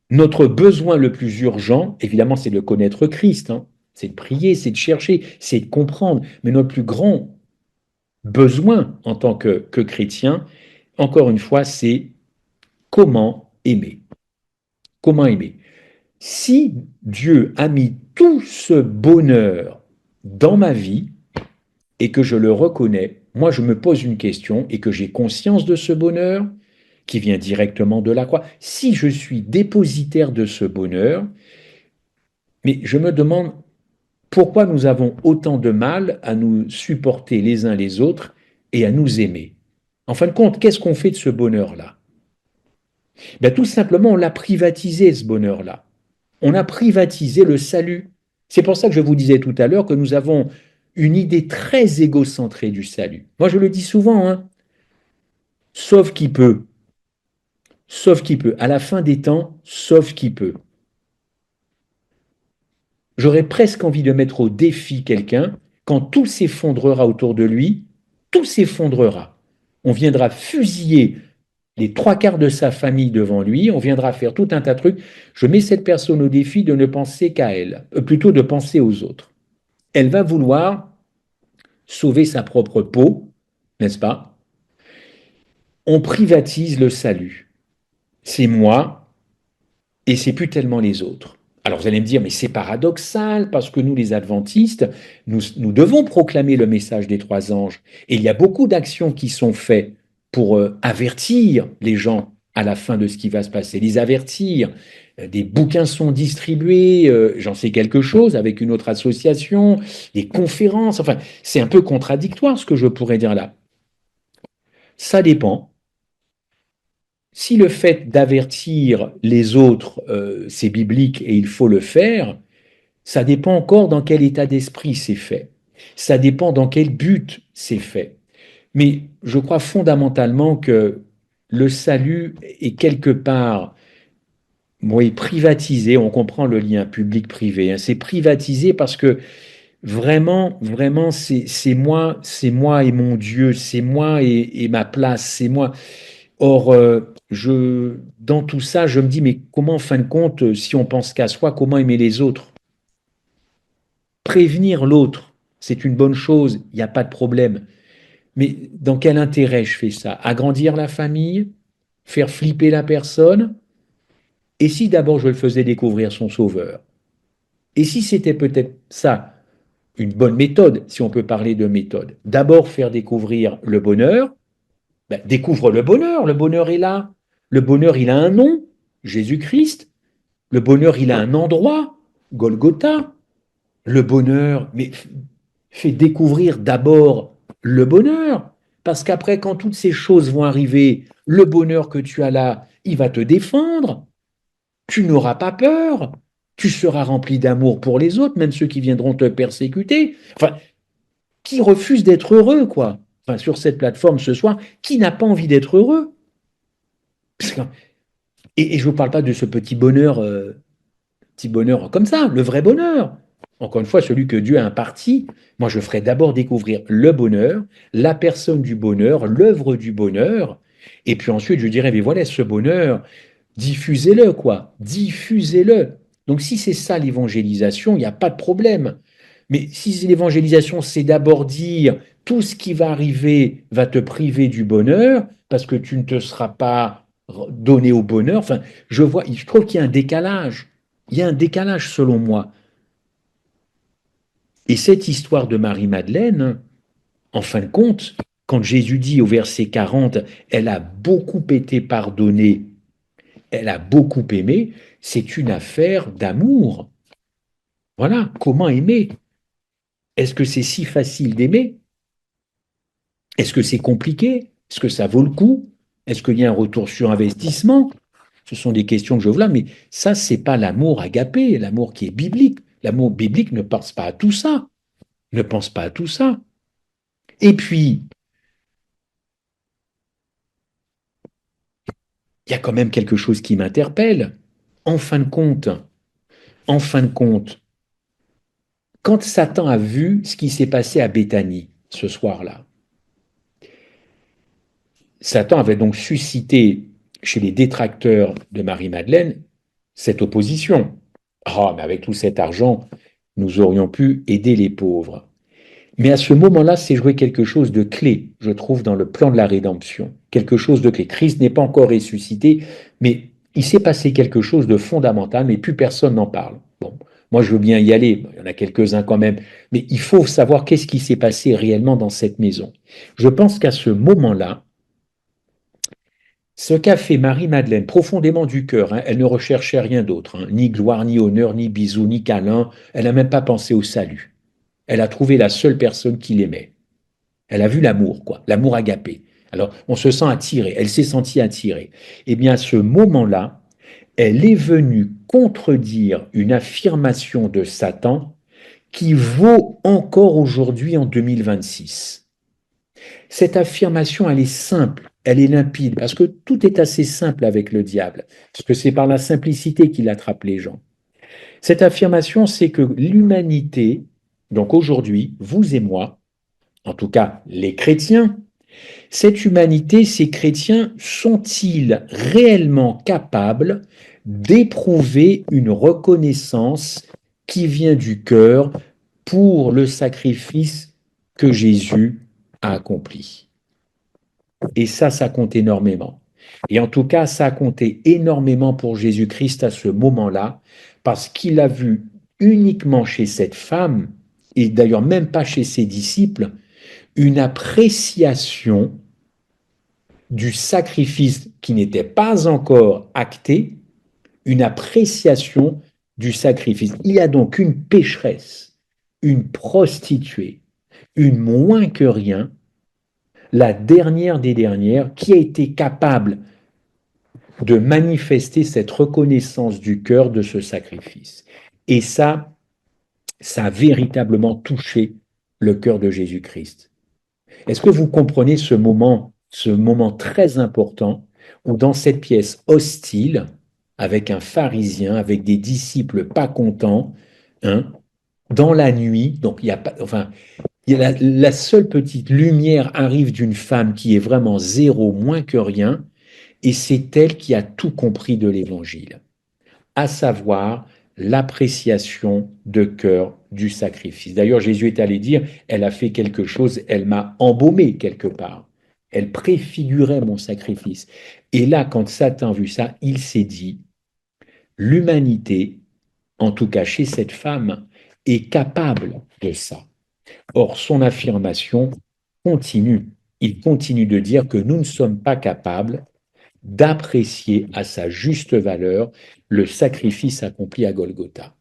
Notre besoin le plus urgent, évidemment, c'est de connaître Christ, hein. C'est de prier, c'est de chercher, c'est de comprendre. Mais notre plus grand besoin en tant que chrétien, encore une fois, c'est comment aimer. Comment aimer? Si Dieu a mis tout ce bonheur dans ma vie et que je le reconnais, moi je me pose une question et que j'ai conscience de ce bonheur qui vient directement de la croix. Si je suis dépositaire de ce bonheur, mais je me demande pourquoi nous avons autant de mal à nous supporter les uns les autres et à nous aimer. En fin de compte, qu'est-ce qu'on fait de ce bonheur-là? Ben, tout simplement, on l'a privatisé, ce bonheur-là. On a privatisé le salut. C'est pour ça que je vous disais tout à l'heure que nous avons une idée très égocentrée du salut. Moi, je le dis souvent, hein, sauf qui peut. Sauf qui peut. À la fin des temps, sauf qui peut. J'aurais presque envie de mettre au défi quelqu'un, quand tout s'effondrera autour de lui, tout s'effondrera. On viendra fusiller les trois quarts de sa famille devant lui, on viendra faire tout un tas de trucs. Je mets cette personne au défi de ne penser qu'à elle, plutôt de penser aux autres. Elle va vouloir sauver sa propre peau, n'est-ce pas? On privatise le salut. C'est moi et c'est plus tellement les autres. Alors vous allez me dire, mais c'est paradoxal parce que nous, les adventistes, nous devons proclamer le message des trois anges. Et il y a beaucoup d'actions qui sont faites pour avertir les gens à la fin de ce qui va se passer, les avertir. Des bouquins sont distribués, j'en sais quelque chose avec une autre association, des conférences, enfin, c'est un peu contradictoire ce que je pourrais dire là. Ça dépend. Si le fait d'avertir les autres, c'est biblique et il faut le faire, ça dépend encore dans quel état d'esprit c'est fait. Ça dépend dans quel but c'est fait. Mais je crois fondamentalement que le salut est quelque part, oui, privatisé. On comprend le lien public-privé, hein. C'est privatisé parce que Vraiment, vraiment, c'est moi et mon Dieu, c'est moi et ma place, c'est moi. Or, dans tout ça, je me dis, mais comment, en fin de compte, si on pense qu'à soi, comment aimer les autres? Prévenir l'autre, c'est une bonne chose, il n'y a pas de problème. Mais dans quel intérêt je fais ça? Agrandir la famille? Faire flipper la personne? Et si d'abord je le faisais découvrir son sauveur? Et si c'était peut-être ça, une bonne méthode, si on peut parler de méthode? D'abord faire découvrir le bonheur. Ben, découvre le bonheur est là. Le bonheur, il a un nom, Jésus-Christ. Le bonheur, il a un endroit, Golgotha. Le bonheur, mais fais découvrir d'abord le bonheur. Parce qu'après, quand toutes ces choses vont arriver, le bonheur que tu as là, il va te défendre. Tu n'auras pas peur. Tu seras rempli d'amour pour les autres, même ceux qui viendront te persécuter. Enfin, qui refuse d'être heureux, quoi? Enfin, sur cette plateforme ce soir, qui n'a pas envie d'être heureux? Et je ne vous parle pas de ce petit bonheur comme ça, le vrai bonheur. Encore une fois, celui que Dieu a imparti. Moi, je ferai d'abord découvrir le bonheur, la personne du bonheur, l'œuvre du bonheur. Et puis ensuite, je dirais, mais voilà, ce bonheur, diffusez-le, quoi. Diffusez-le. Donc, si c'est ça l'évangélisation, il n'y a pas de problème. Mais si l'évangélisation, c'est d'abord dire tout ce qui va arriver va te priver du bonheur parce que tu ne te seras pas donné au bonheur, enfin, je trouve qu'il y a un décalage. Il y a un décalage selon moi. Et cette histoire de Marie-Madeleine, en fin de compte, quand Jésus dit au verset 40, elle a beaucoup été pardonnée, elle a beaucoup aimé, c'est une affaire d'amour. Voilà, comment aimer? Est-ce que c'est si facile d'aimer? Est-ce que c'est compliqué? Est-ce que ça vaut le coup? Est-ce qu'il y a un retour sur investissement? Ce sont des questions que je vois là, mais ça, c'est pas l'amour agapé, l'amour qui est biblique. L'amour biblique ne pense pas à tout ça. Ne pense pas à tout ça. Et puis, il y a quand même quelque chose qui m'interpelle. En fin de compte, en fin de compte, quand Satan a vu ce qui s'est passé à Béthanie ce soir-là, Satan avait donc suscité chez les détracteurs de Marie-Madeleine cette opposition. Ah, mais avec tout cet argent, nous aurions pu aider les pauvres. Mais à ce moment-là, c'est joué quelque chose de clé, je trouve, dans le plan de la rédemption. Quelque chose de clé. Christ n'est pas encore ressuscité, mais il s'est passé quelque chose de fondamental, mais plus personne n'en parle. Bon, moi, je veux bien y aller, il y en a quelques-uns quand même, mais il faut savoir qu'est-ce qui s'est passé réellement dans cette maison. Je pense qu'à ce moment-là, ce qu'a fait Marie-Madeleine, profondément du cœur, hein, elle ne recherchait rien d'autre, hein, ni gloire, ni honneur, ni bisous, ni câlin, elle n'a même pas pensé au salut. Elle a trouvé la seule personne qui l'aimait. Elle a vu l'amour, quoi, l'amour agapé. Alors, on se sent attiré, elle s'est sentie attirée. Eh bien, à ce moment-là, elle est venue contredire une affirmation de Satan qui vaut encore aujourd'hui en 2026. Cette affirmation, elle est simple, elle est limpide, parce que tout est assez simple avec le diable, parce que c'est par la simplicité qu'il attrape les gens. Cette affirmation, c'est que l'humanité, donc aujourd'hui, vous et moi, en tout cas les chrétiens, cette humanité, ces chrétiens, sont-ils réellement capables d'éprouver une reconnaissance qui vient du cœur pour le sacrifice que Jésus a accompli? Et ça compte énormément. Et en tout cas, ça a compté énormément pour Jésus-Christ à ce moment-là, parce qu'il a vu uniquement chez cette femme, et d'ailleurs même pas chez ses disciples, une appréciation du sacrifice qui n'était pas encore acté, une appréciation du sacrifice. Il y a donc une pécheresse, une prostituée, une moins que rien, la dernière des dernières, qui a été capable de manifester cette reconnaissance du cœur de ce sacrifice. Et ça a véritablement touché le cœur de Jésus-Christ. Est-ce que vous comprenez ce moment très important où dans cette pièce hostile, avec un pharisien, avec des disciples pas contents, hein, dans la nuit, donc il y a pas, enfin, la seule petite lumière arrive d'une femme qui est vraiment zéro, moins que rien, et c'est elle qui a tout compris de l'Évangile, à savoir l'appréciation de cœur du sacrifice. D'ailleurs, Jésus est allé dire, elle a fait quelque chose, elle m'a embaumé quelque part. Elle préfigurait mon sacrifice. Et là, quand Satan a vu ça, il s'est dit, l'humanité, en tout cas chez cette femme, est capable de ça. Or, son affirmation continue. Il continue de dire que nous ne sommes pas capables d'apprécier à sa juste valeur le sacrifice accompli à Golgotha.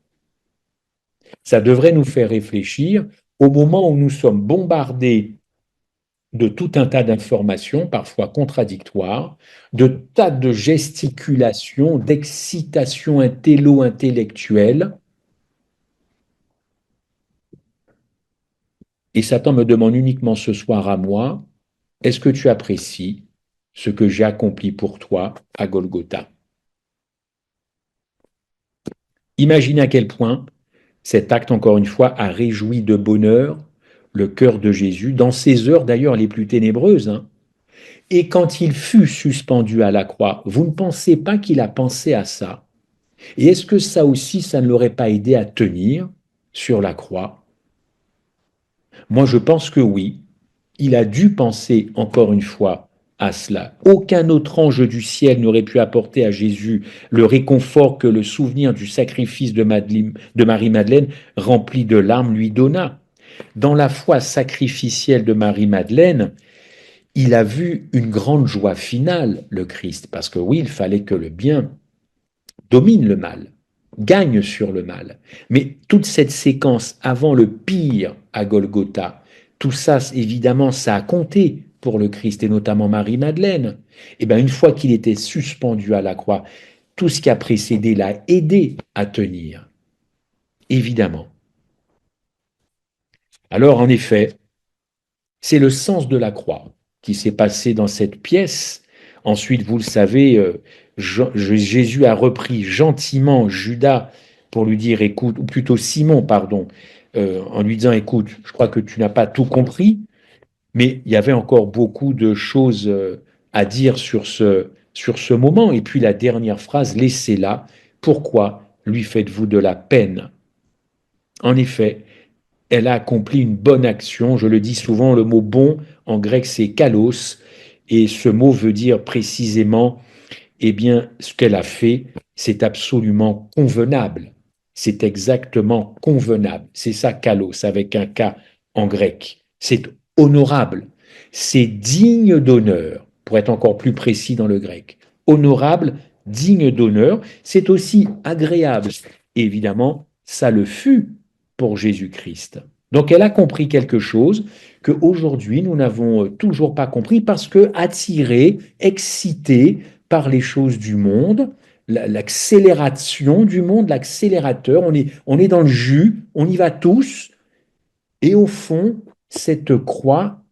Ça devrait nous faire réfléchir au moment où nous sommes bombardés de tout un tas d'informations, parfois contradictoires, de tas de gesticulations, d'excitations intello-intellectuelles. Et Satan me demande uniquement ce soir à moi, est-ce que tu apprécies ce que j'ai accompli pour toi à Golgotha? Imaginez à quel point cet acte, encore une fois, a réjoui de bonheur le cœur de Jésus, dans ces heures d'ailleurs les plus ténébreuses. Hein. Et quand il fut suspendu à la croix, vous ne pensez pas qu'il a pensé à ça? Et est-ce que ça aussi, ça ne l'aurait pas aidé à tenir sur la croix? Moi, je pense que oui. Il a dû penser, encore une fois, à cela. Aucun autre ange du ciel n'aurait pu apporter à Jésus le réconfort que le souvenir du sacrifice de Marie-Madeleine, rempli de larmes, lui donna. Dans la foi sacrificielle de Marie-Madeleine, il a vu une grande joie finale, le Christ, parce que oui, il fallait que le bien domine le mal, gagne sur le mal. Mais toute cette séquence avant le pire à Golgotha, tout ça, évidemment, ça a compté pour le Christ et notamment Marie-Madeleine. Et bien, une fois qu'il était suspendu à la croix, tout ce qui a précédé l'a aidé à tenir, évidemment. Alors, en effet, c'est le sens de la croix qui s'est passé dans cette pièce. Ensuite, vous le savez, Jésus a repris gentiment Judas pour lui dire, écoute, ou plutôt Simon, pardon, en lui disant, écoute, je crois que tu n'as pas tout compris, mais il y avait encore beaucoup de choses à dire sur ce moment. Et puis la dernière phrase, laissez-la, pourquoi lui faites-vous de la peine? En effet, elle a accompli une bonne action. Je le dis souvent, le mot bon en grec c'est kalos, et ce mot veut dire précisément, eh bien, ce qu'elle a fait, c'est absolument convenable. C'est exactement convenable. C'est ça kalos avec un K en grec. C'est honorable. C'est digne d'honneur, pour être encore plus précis dans le grec. Honorable, digne d'honneur, c'est aussi agréable. Et évidemment, ça le fut pour Jésus-Christ. Donc elle a compris quelque chose qu'aujourd'hui nous n'avons toujours pas compris parce que attirés, excités par les choses du monde, l'accélération du monde, l'accélérateur, on est dans le jus, on y va tous, et au fond, cette croix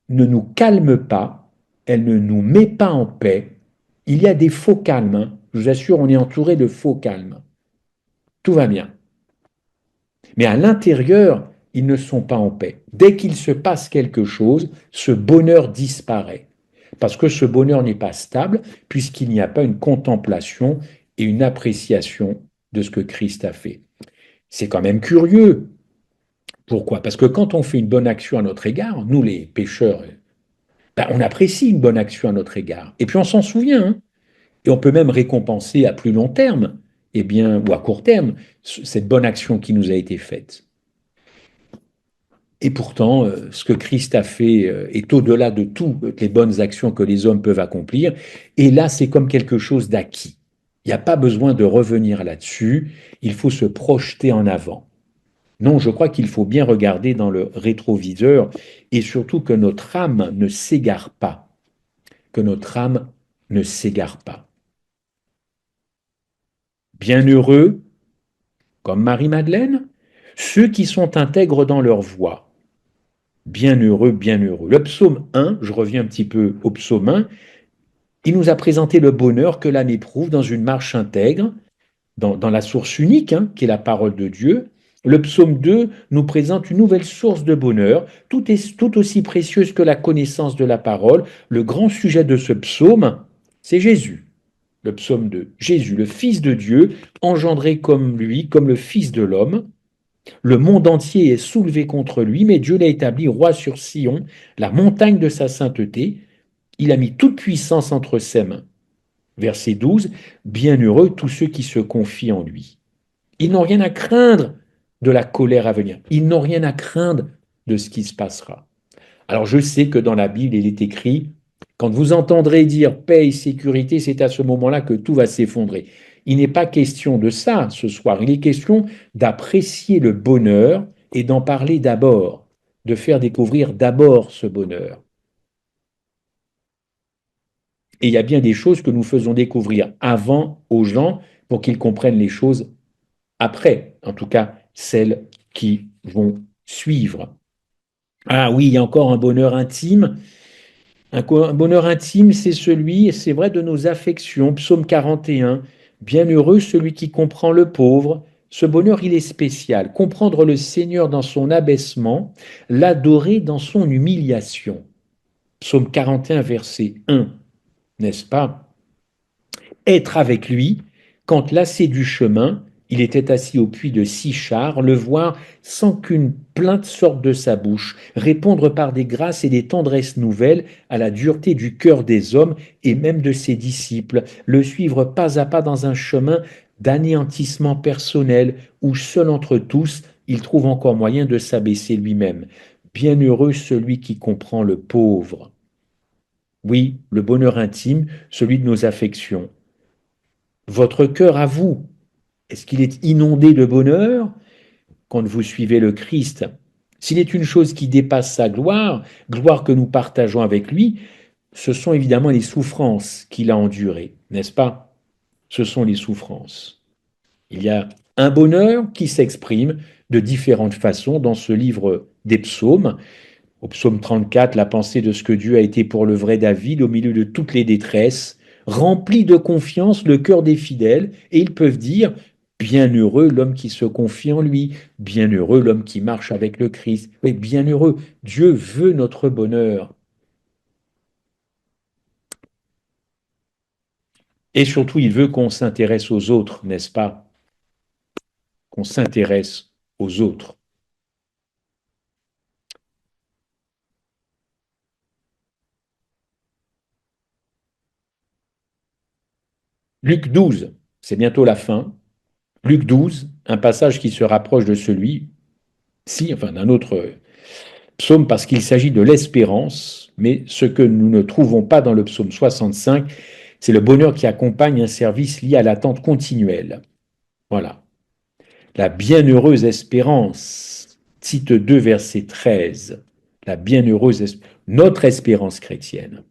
ne nous calme pas, elle ne nous met pas en paix. Il y a des faux calmes, hein. Je vous assure, on est entouré de faux calmes. Tout va bien. Mais à l'intérieur, ils ne sont pas en paix. Dès qu'il se passe quelque chose, ce bonheur disparaît. Parce que ce bonheur n'est pas stable, puisqu'il n'y a pas une contemplation et une appréciation de ce que Christ a fait. C'est quand même curieux. Pourquoi? Parce que quand on fait une bonne action à notre égard, nous les pécheurs, ben, on apprécie une bonne action à notre égard. Et puis on s'en souvient. Hein. Et on peut même récompenser à plus long terme, eh bien, ou à court terme, cette bonne action qui nous a été faite. Et pourtant, ce que Christ a fait est au-delà de toutes les bonnes actions que les hommes peuvent accomplir. Et là, c'est comme quelque chose d'acquis. Il n'y a pas besoin de revenir là-dessus. Il faut se projeter en avant. Non, je crois qu'il faut bien regarder dans le rétroviseur et surtout que notre âme ne s'égare pas. Que notre âme ne s'égare pas. Bienheureux, comme Marie-Madeleine, ceux qui sont intègres dans leur voie. Bienheureux, bienheureux. Le psaume 1, je reviens un petit peu au psaume 1, il nous a présenté le bonheur que l'âme éprouve dans une marche intègre, dans la source unique, hein, qui est la parole de Dieu, Le psaume 2 nous présente une nouvelle source de bonheur, tout aussi précieuse que la connaissance de la parole. Le grand sujet de ce psaume, c'est Jésus. Le psaume 2, Jésus, le Fils de Dieu, engendré comme lui, comme le Fils de l'homme. Le monde entier est soulevé contre lui, mais Dieu l'a établi roi sur Sion, la montagne de sa sainteté. Il a mis toute puissance entre ses mains. Verset 12, bienheureux tous ceux qui se confient en lui. Ils n'ont rien à craindre de la colère à venir. Ils n'ont rien à craindre de ce qui se passera. Alors je sais que dans la Bible, il est écrit, quand vous entendrez dire paix et sécurité, c'est à ce moment-là que tout va s'effondrer. Il n'est pas question de ça ce soir. Il est question d'apprécier le bonheur et d'en parler d'abord, de faire découvrir d'abord ce bonheur. Et il y a bien des choses que nous faisons découvrir avant aux gens pour qu'ils comprennent les choses après, en tout cas celles qui vont suivre. Ah oui, il y a encore un bonheur intime. Un bonheur intime, c'est celui, c'est vrai, de nos affections. Psaume 41, bienheureux celui qui comprend le pauvre. Ce bonheur, il est spécial. Comprendre le Seigneur dans son abaissement, l'adorer dans son humiliation. Psaume 41, verset 1, n'est-ce pas? Être avec lui, quand lassé du chemin, il était assis au puits de Sichar, le voir sans qu'une plainte sorte de sa bouche, répondre par des grâces et des tendresses nouvelles à la dureté du cœur des hommes et même de ses disciples, le suivre pas à pas dans un chemin d'anéantissement personnel où seul entre tous, il trouve encore moyen de s'abaisser lui-même. Bienheureux celui qui comprend le pauvre. Oui, le bonheur intime, celui de nos affections. Votre cœur à vous, est-ce qu'il est inondé de bonheur quand vous suivez le Christ? S'il est une chose qui dépasse sa gloire, gloire que nous partageons avec lui, ce sont évidemment les souffrances qu'il a endurées, n'est-ce pas? Ce sont les souffrances. Il y a un bonheur qui s'exprime de différentes façons dans ce livre des psaumes. Au psaume 34, la pensée de ce que Dieu a été pour le vrai David au milieu de toutes les détresses, remplit de confiance le cœur des fidèles, et ils peuvent dire, bienheureux l'homme qui se confie en lui, bienheureux l'homme qui marche avec le Christ. Oui, bienheureux, Dieu veut notre bonheur. Et surtout, il veut qu'on s'intéresse aux autres, n'est-ce pas? Qu'on s'intéresse aux autres. Luc 12, c'est bientôt la fin. Luc 12, un passage qui se rapproche de celui-ci, enfin d'un autre psaume, parce qu'il s'agit de l'espérance, mais ce que nous ne trouvons pas dans le psaume 65, c'est le bonheur qui accompagne un service lié à l'attente continuelle. Voilà. La bienheureuse espérance, Tite 2, verset 13. La bienheureuse, notre espérance chrétienne.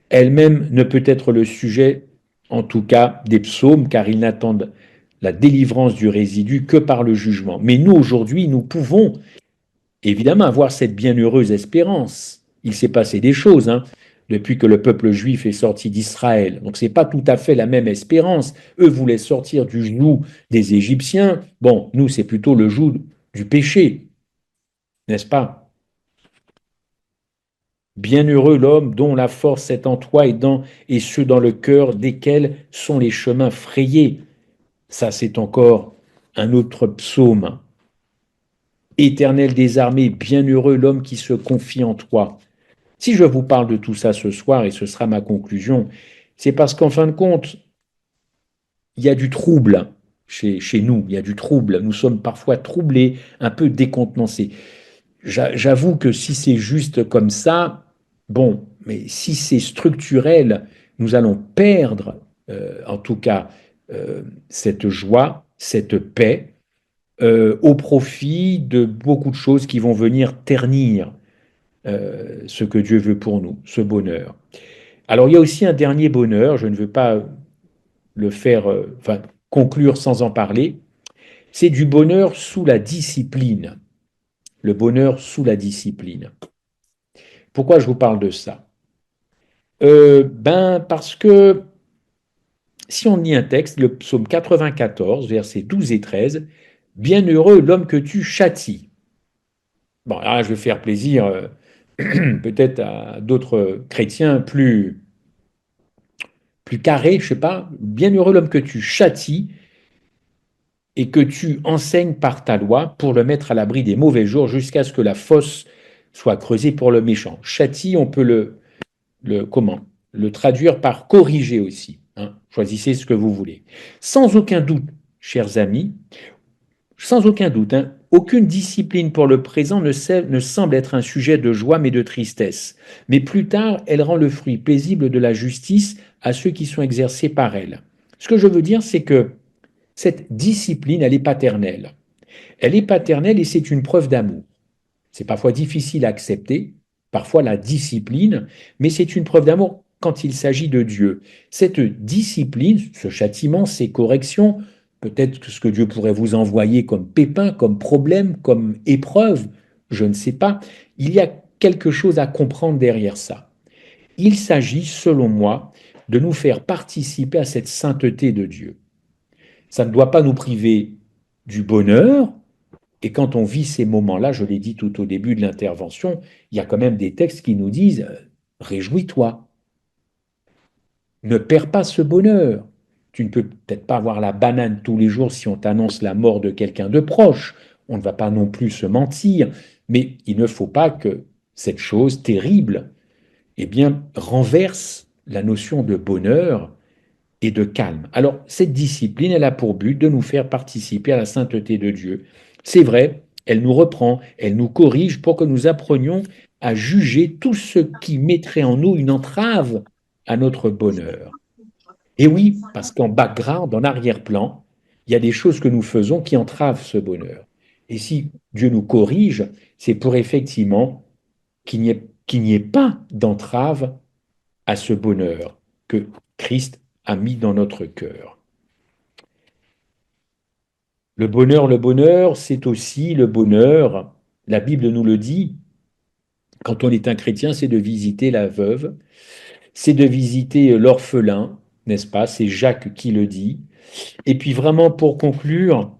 Elle-même ne peut être le sujet, en tout cas, des psaumes, car ils n'attendent la délivrance du résidu que par le jugement. Mais nous, aujourd'hui, nous pouvons évidemment avoir cette bienheureuse espérance. Il s'est passé des choses depuis que le peuple juif est sorti d'Israël. Donc ce n'est pas tout à fait la même espérance. Eux voulaient sortir du joug des Égyptiens. Bon, nous, c'est plutôt le joug du péché, n'est-ce pas? Bienheureux l'homme dont la force est en toi et ceux dans le cœur desquels sont les chemins frayés. Ça, c'est encore un autre psaume. Éternel des armées, bienheureux l'homme qui se confie en toi. Si je vous parle de tout ça ce soir, et ce sera ma conclusion, c'est parce qu'en fin de compte, il y a du trouble chez nous, il y a du trouble. Nous sommes parfois troublés, un peu décontenancés. J'avoue que si c'est juste comme ça, bon, mais si c'est structurel, nous allons perdre, en tout cas, cette joie, cette paix, au profit de beaucoup de choses qui vont venir ternir ce que Dieu veut pour nous, ce bonheur. Alors il y a aussi un dernier bonheur, je ne veux pas le faire, enfin, conclure sans en parler, c'est du bonheur sous la discipline. Le bonheur sous la discipline. Pourquoi je vous parle de ça? Parce que si on lit un texte, le psaume 94, versets 12 et 13, Bienheureux l'homme que tu châties. Bon, là, je vais faire plaisir peut-être à d'autres chrétiens plus carrés, je sais pas. Bienheureux l'homme que tu châties et que tu enseignes par ta loi pour le mettre à l'abri des mauvais jours jusqu'à ce que la fosse soit creusée pour le méchant. Châtie, on peut comment le traduire par corriger aussi. Hein. Choisissez ce que vous voulez. Sans aucun doute, chers amis, sans aucun doute, hein, aucune discipline pour le présent ne semble être un sujet de joie mais de tristesse. Mais plus tard, elle rend le fruit paisible de la justice à ceux qui sont exercés par elle. Ce que je veux dire, c'est que cette discipline, elle est paternelle. Elle est paternelle et c'est une preuve d'amour. C'est parfois difficile à accepter, parfois la discipline, mais c'est une preuve d'amour quand il s'agit de Dieu. Cette discipline, ce châtiment, ces corrections, peut-être que ce que Dieu pourrait vous envoyer comme pépin, comme problème, comme épreuve, je ne sais pas, il y a quelque chose à comprendre derrière ça. Il s'agit, selon moi, de nous faire participer à cette sainteté de Dieu. Ça ne doit pas nous priver du bonheur, et quand on vit ces moments-là, je l'ai dit tout au début de l'intervention, il y a quand même des textes qui nous disent réjouis-toi, ne perds pas ce bonheur. Tu ne peux peut-être pas avoir la banane tous les jours si on t'annonce la mort de quelqu'un de proche. On ne va pas non plus se mentir, mais il ne faut pas que cette chose terrible, eh bien, renverse la notion de bonheur et de calme. Alors, cette discipline, elle a pour but de nous faire participer à la sainteté de Dieu. C'est vrai, elle nous reprend, elle nous corrige pour que nous apprenions à juger tout ce qui mettrait en nous une entrave à notre bonheur. Et oui, parce qu'en background, en arrière-plan, il y a des choses que nous faisons qui entravent ce bonheur. Et si Dieu nous corrige, c'est pour effectivement qu'il n'y ait pas d'entrave à ce bonheur que Christ a mis dans notre cœur. Le bonheur, c'est aussi le bonheur, la Bible nous le dit, quand on est un chrétien, c'est de visiter la veuve, c'est de visiter l'orphelin, n'est-ce pas? C'est Jacques qui le dit. Et puis vraiment, pour conclure,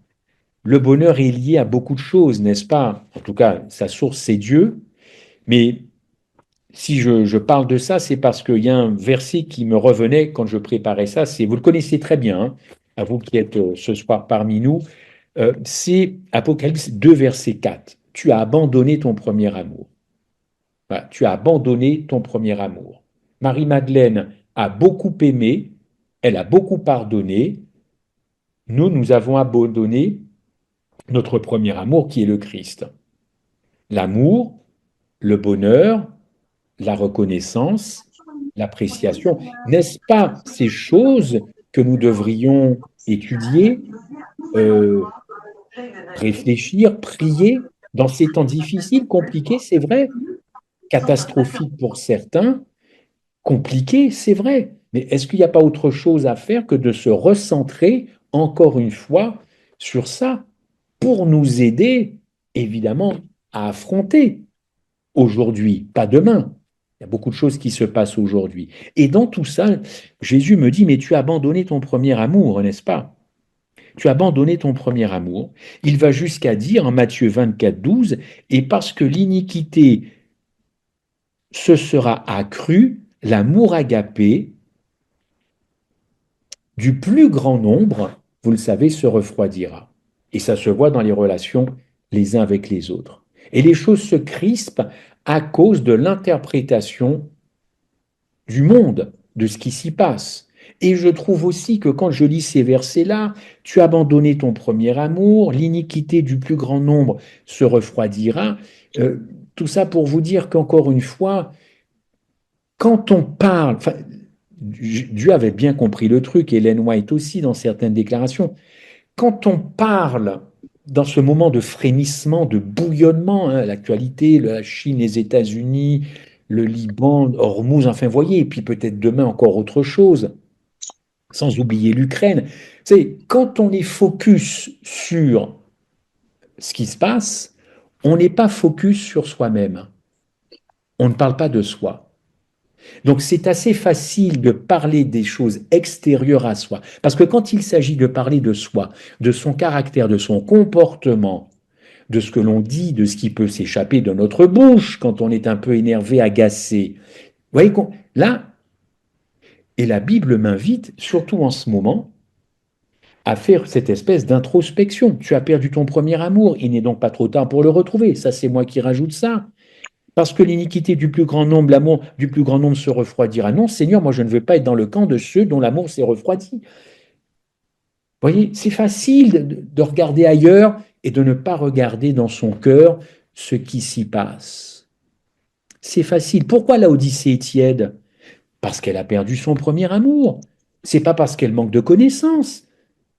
le bonheur est lié à beaucoup de choses, n'est-ce pas? En tout cas, sa source, c'est Dieu. Mais si je parle de ça, c'est parce qu'il y a un verset qui me revenait quand je préparais ça. Vous le connaissez très bien, hein, à vous qui êtes ce soir parmi nous. C'est Apocalypse 2, verset 4. Tu as abandonné ton premier amour. Voilà, tu as abandonné ton premier amour. Marie-Madeleine a beaucoup aimé, elle a beaucoup pardonné. Nous avons abandonné notre premier amour qui est le Christ. L'amour, le bonheur, la reconnaissance, l'appréciation. N'est-ce pas ces choses que nous devrions étudier, euh, réfléchir, prier dans ces temps difficiles, compliqués, c'est vrai, catastrophiques pour certains, compliqués, c'est vrai. Mais est-ce qu'il n'y a pas autre chose à faire que de se recentrer encore une fois sur ça pour nous aider, évidemment, à affronter aujourd'hui, pas demain. Il y a beaucoup de choses qui se passent aujourd'hui. Et dans tout ça, Jésus me dit, mais tu as abandonné ton premier amour, n'est-ce pas? Tu as abandonné ton premier amour. Il va jusqu'à dire en Matthieu 24, 12, et parce que l'iniquité se sera accrue, l'amour agapé du plus grand nombre, vous le savez, se refroidira. Et ça se voit dans les relations les uns avec les autres. Et les choses se crispent à cause de l'interprétation du monde, de ce qui s'y passe. Et je trouve aussi que quand je lis ces versets-là, tu as abandonné ton premier amour, l'iniquité du plus grand nombre se refroidira. Euh, tout ça pour vous dire qu'encore une fois, quand on parle, enfin, Dieu avait bien compris le truc, Ellen White aussi dans certaines déclarations, quand on parle dans ce moment de frémissement, de bouillonnement, hein, l'actualité, la Chine, les États-Unis, le Liban, Hormuz, enfin, voyez, et puis peut-être demain encore autre chose, sans oublier l'Ukraine. C'est quand on est focus sur ce qui se passe, on n'est pas focus sur soi-même. On ne parle pas de soi. Donc c'est assez facile de parler des choses extérieures à soi. Parce que quand il s'agit de parler de soi, de son caractère, de son comportement, de ce que l'on dit, de ce qui peut s'échapper de notre bouche quand on est un peu énervé, agacé, vous voyez, là, et la Bible m'invite, surtout en ce moment, à faire cette espèce d'introspection. Tu as perdu ton premier amour, il n'est donc pas trop tard pour le retrouver. Ça, c'est moi qui rajoute ça. Parce que l'iniquité du plus grand nombre, l'amour du plus grand nombre se refroidira. Non, Seigneur, moi je ne veux pas être dans le camp de ceux dont l'amour s'est refroidi. Vous voyez, c'est facile de regarder ailleurs et de ne pas regarder dans son cœur ce qui s'y passe. C'est facile. Pourquoi l'Odyssée est tiède? Parce qu'elle a perdu son premier amour. C'est pas parce qu'elle manque de connaissances.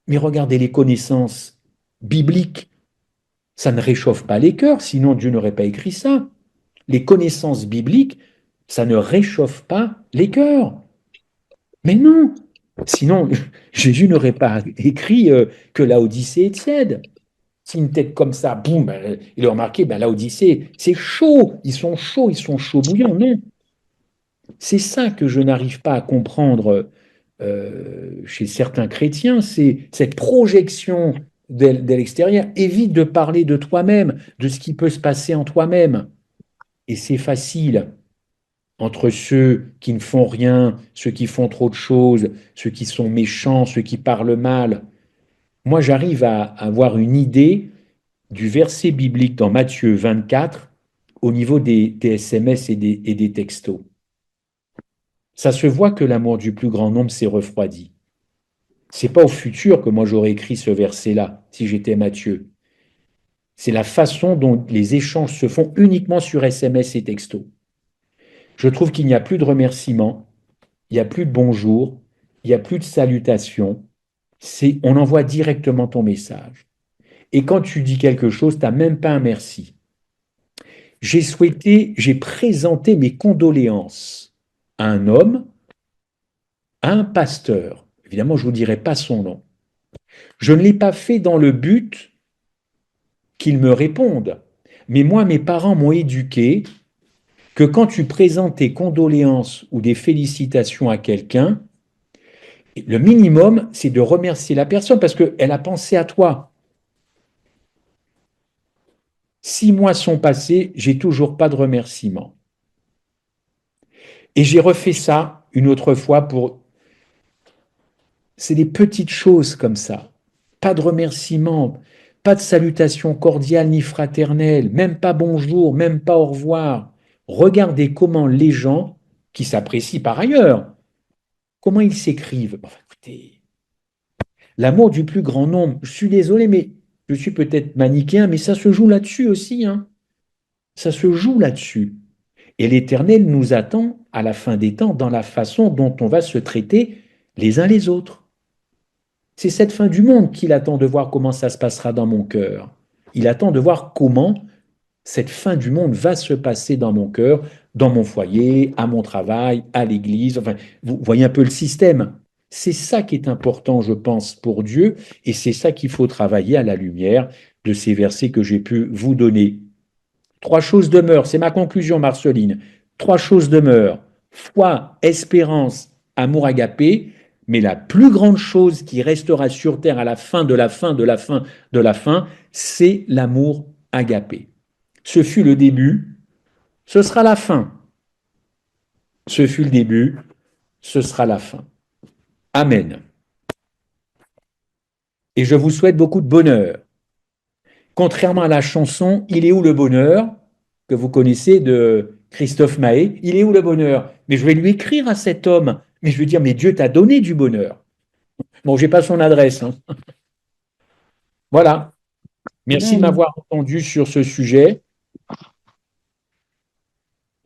Mais regardez les connaissances bibliques. Ça ne réchauffe pas les cœurs, sinon Dieu n'aurait pas écrit ça. Les connaissances bibliques, ça ne réchauffe pas les cœurs. Mais non, sinon Jésus n'aurait pas écrit que la Odyssée est tiède. Si une tête comme ça, boum, ben, il a remarqué, ben, la Odyssée, c'est chaud, ils sont chauds bouillants. Non, c'est ça que je n'arrive pas à comprendre chez certains chrétiens, c'est cette projection de l'extérieur. Évite de parler de toi-même, de ce qui peut se passer en toi-même. Et c'est facile entre ceux qui ne font rien, ceux qui font trop de choses, ceux qui sont méchants, ceux qui parlent mal. Moi, j'arrive à avoir une idée du verset biblique dans Matthieu 24 au niveau des SMS et des textos. Ça se voit que l'amour du plus grand nombre s'est refroidi. C'est pas au futur que moi j'aurais écrit ce verset-là, si j'étais Matthieu. C'est la façon dont les échanges se font uniquement sur SMS et textos. Je trouve qu'il n'y a plus de remerciements, il n'y a plus de bonjour, il n'y a plus de salutations. On envoie directement ton message. Et quand tu dis quelque chose, tu n'as même pas un merci. J'ai présenté mes condoléances à un homme, à un pasteur. Évidemment, je ne vous dirai pas son nom. Je ne l'ai pas fait dans le but qu'il me réponde. Mais moi, mes parents m'ont éduqué que quand tu présentes tes condoléances ou des félicitations à quelqu'un, le minimum, c'est de remercier la personne parce qu'elle a pensé à toi. 6 mois sont passés, j'ai toujours pas de remerciement. Et j'ai refait ça une autre fois pour... C'est des petites choses comme ça. Pas de remerciement, pas de salutation cordiale ni fraternelle, même pas bonjour, même pas au revoir. Regardez comment les gens, qui s'apprécient par ailleurs, comment ils s'écrivent. Enfin, écoutez, l'amour du plus grand nombre, je suis désolé, mais je suis peut-être manichéen, mais ça se joue là-dessus aussi. Hein. Ça se joue là-dessus. Et l'Éternel nous attend à la fin des temps dans la façon dont on va se traiter les uns les autres. C'est cette fin du monde qu'il attend de voir comment ça se passera dans mon cœur. Il attend de voir comment cette fin du monde va se passer dans mon cœur, dans mon foyer, à mon travail, à l'église. Enfin, vous voyez un peu le système. C'est ça qui est important, je pense, pour Dieu, et c'est ça qu'il faut travailler à la lumière de ces versets que j'ai pu vous donner. 3 choses demeurent, c'est ma conclusion, Marceline. 3 choses demeurent, foi, espérance, amour agapé, mais la plus grande chose qui restera sur terre à la fin de la fin de la fin de la fin, c'est l'amour agapé. Ce fut le début, ce sera la fin. Ce fut le début, ce sera la fin. Amen. Et je vous souhaite beaucoup de bonheur. Contrairement à la chanson Il est où le bonheur que vous connaissez de Christophe Maé, il est où le bonheur? Mais je vais lui écrire à cet homme, mais je vais dire, mais Dieu t'a donné du bonheur. Bon, j'ai pas son adresse. Hein. Voilà. Merci de m'avoir entendu sur ce sujet.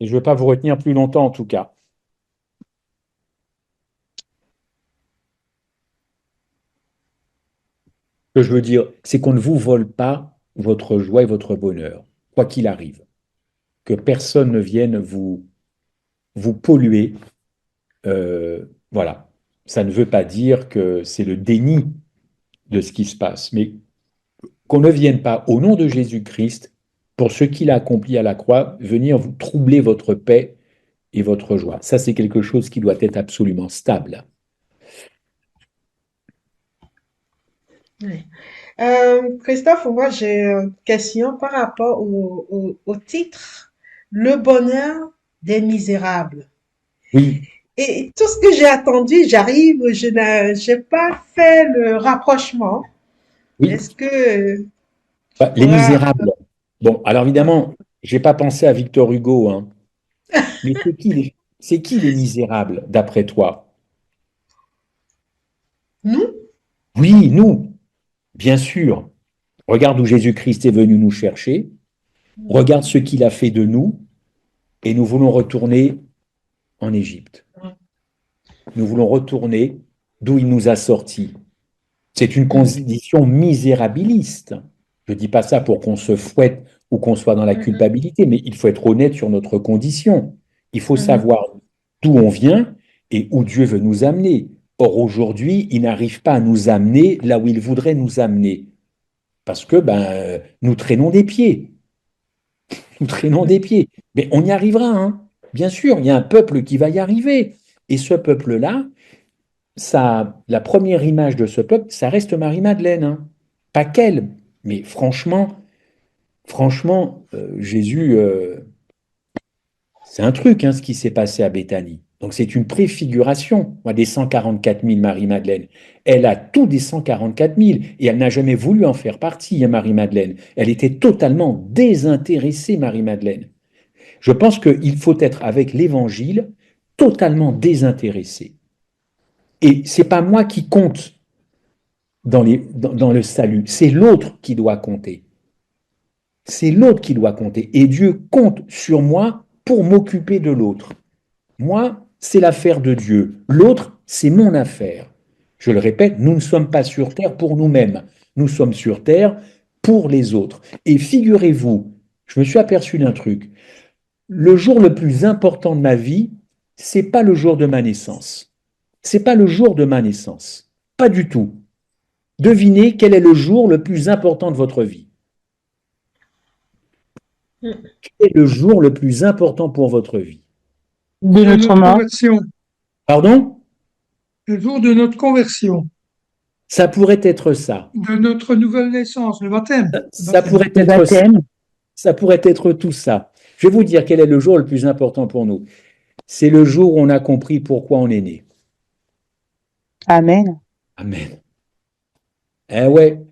Et je ne veux pas vous retenir plus longtemps en tout cas. Ce que je veux dire, c'est qu'on ne vous vole pas votre joie et votre bonheur, quoi qu'il arrive. Que personne ne vienne vous polluer. Voilà. Ça ne veut pas dire que c'est le déni de ce qui se passe, mais qu'on ne vienne pas, au nom de Jésus-Christ, pour ce qu'il a accompli à la croix, venir vous troubler votre paix et votre joie. Ça, c'est quelque chose qui doit être absolument stable. Oui. Christophe, moi j'ai une question par rapport au titre Le bonheur des misérables. Oui, Et tout ce que j'ai attendu, j'arrive, j'ai pas fait le rapprochement. oui. Est-ce que tu Les pourras... Misérables. Bon, alors évidemment, j'ai pas pensé à Victor Hugo, hein. Mais c'est qui les Misérables, d'après toi? Nous? Oui, nous, bien sûr. Regarde où Jésus-Christ est venu nous chercher. Regarde ce qu'il a fait de nous. Et nous voulons retourner en Égypte. Nous voulons retourner d'où il nous a sortis. C'est une condition misérabiliste. Je ne dis pas ça pour qu'on se fouette ou qu'on soit dans la Mhm, culpabilité, mais il faut être honnête sur notre condition. Il faut mhm, savoir d'où on vient et où Dieu veut nous amener. Or, aujourd'hui, il n'arrive pas à nous amener là où il voudrait nous amener. Parce que nous traînons des pieds. Nous traînons des pieds. Mais on y arrivera, hein. Bien sûr, il y a un peuple qui va y arriver. Et ce peuple-là, ça, la première image de ce peuple, ça reste Marie-Madeleine, hein. Pas qu'elle, mais franchement, Jésus, c'est un truc, hein, ce qui s'est passé à Béthanie. Donc c'est une préfiguration, moi, des 144 000 Marie-Madeleine. Elle a tout des 144 000 et elle n'a jamais voulu en faire partie, hein, Marie-Madeleine. Elle était totalement désintéressée, Marie-Madeleine. Je pense qu'il faut être avec l'Évangile totalement désintéressé. Et c'est pas moi qui compte dans le salut. C'est l'autre qui doit compter. C'est l'autre qui doit compter. Et Dieu compte sur moi pour m'occuper de l'autre. Moi, c'est l'affaire de Dieu. L'autre, c'est mon affaire. Je le répète, nous ne sommes pas sur terre pour nous-mêmes. Nous sommes sur terre pour les autres. Et figurez-vous, je me suis aperçu d'un truc. Le jour le plus important de ma vie, c'est pas le jour de ma naissance. C'est pas le jour de ma naissance. Pas du tout. Devinez quel est le jour le plus important de votre vie. mhm. Quel est le jour le plus important pour votre vie? De De notre notre mort. conversion. Pardon? Le jour de notre conversion. Ça pourrait être ça. De notre nouvelle naissance, le baptême. Le Ça baptême. pourrait Le être ça. baptême. Ça pourrait être tout ça. Je vais vous dire quel est le jour le plus important pour nous. C'est le jour où on a compris pourquoi on est né. Amen. Amen. Eh ouais,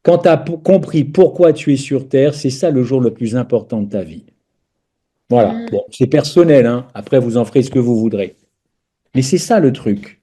quand tu as compris pourquoi tu es sur Terre, c'est ça le jour le plus important de ta vie. Voilà. Bon, c'est personnel, hein. Après, vous en ferez ce que vous voudrez. Mais c'est ça le truc.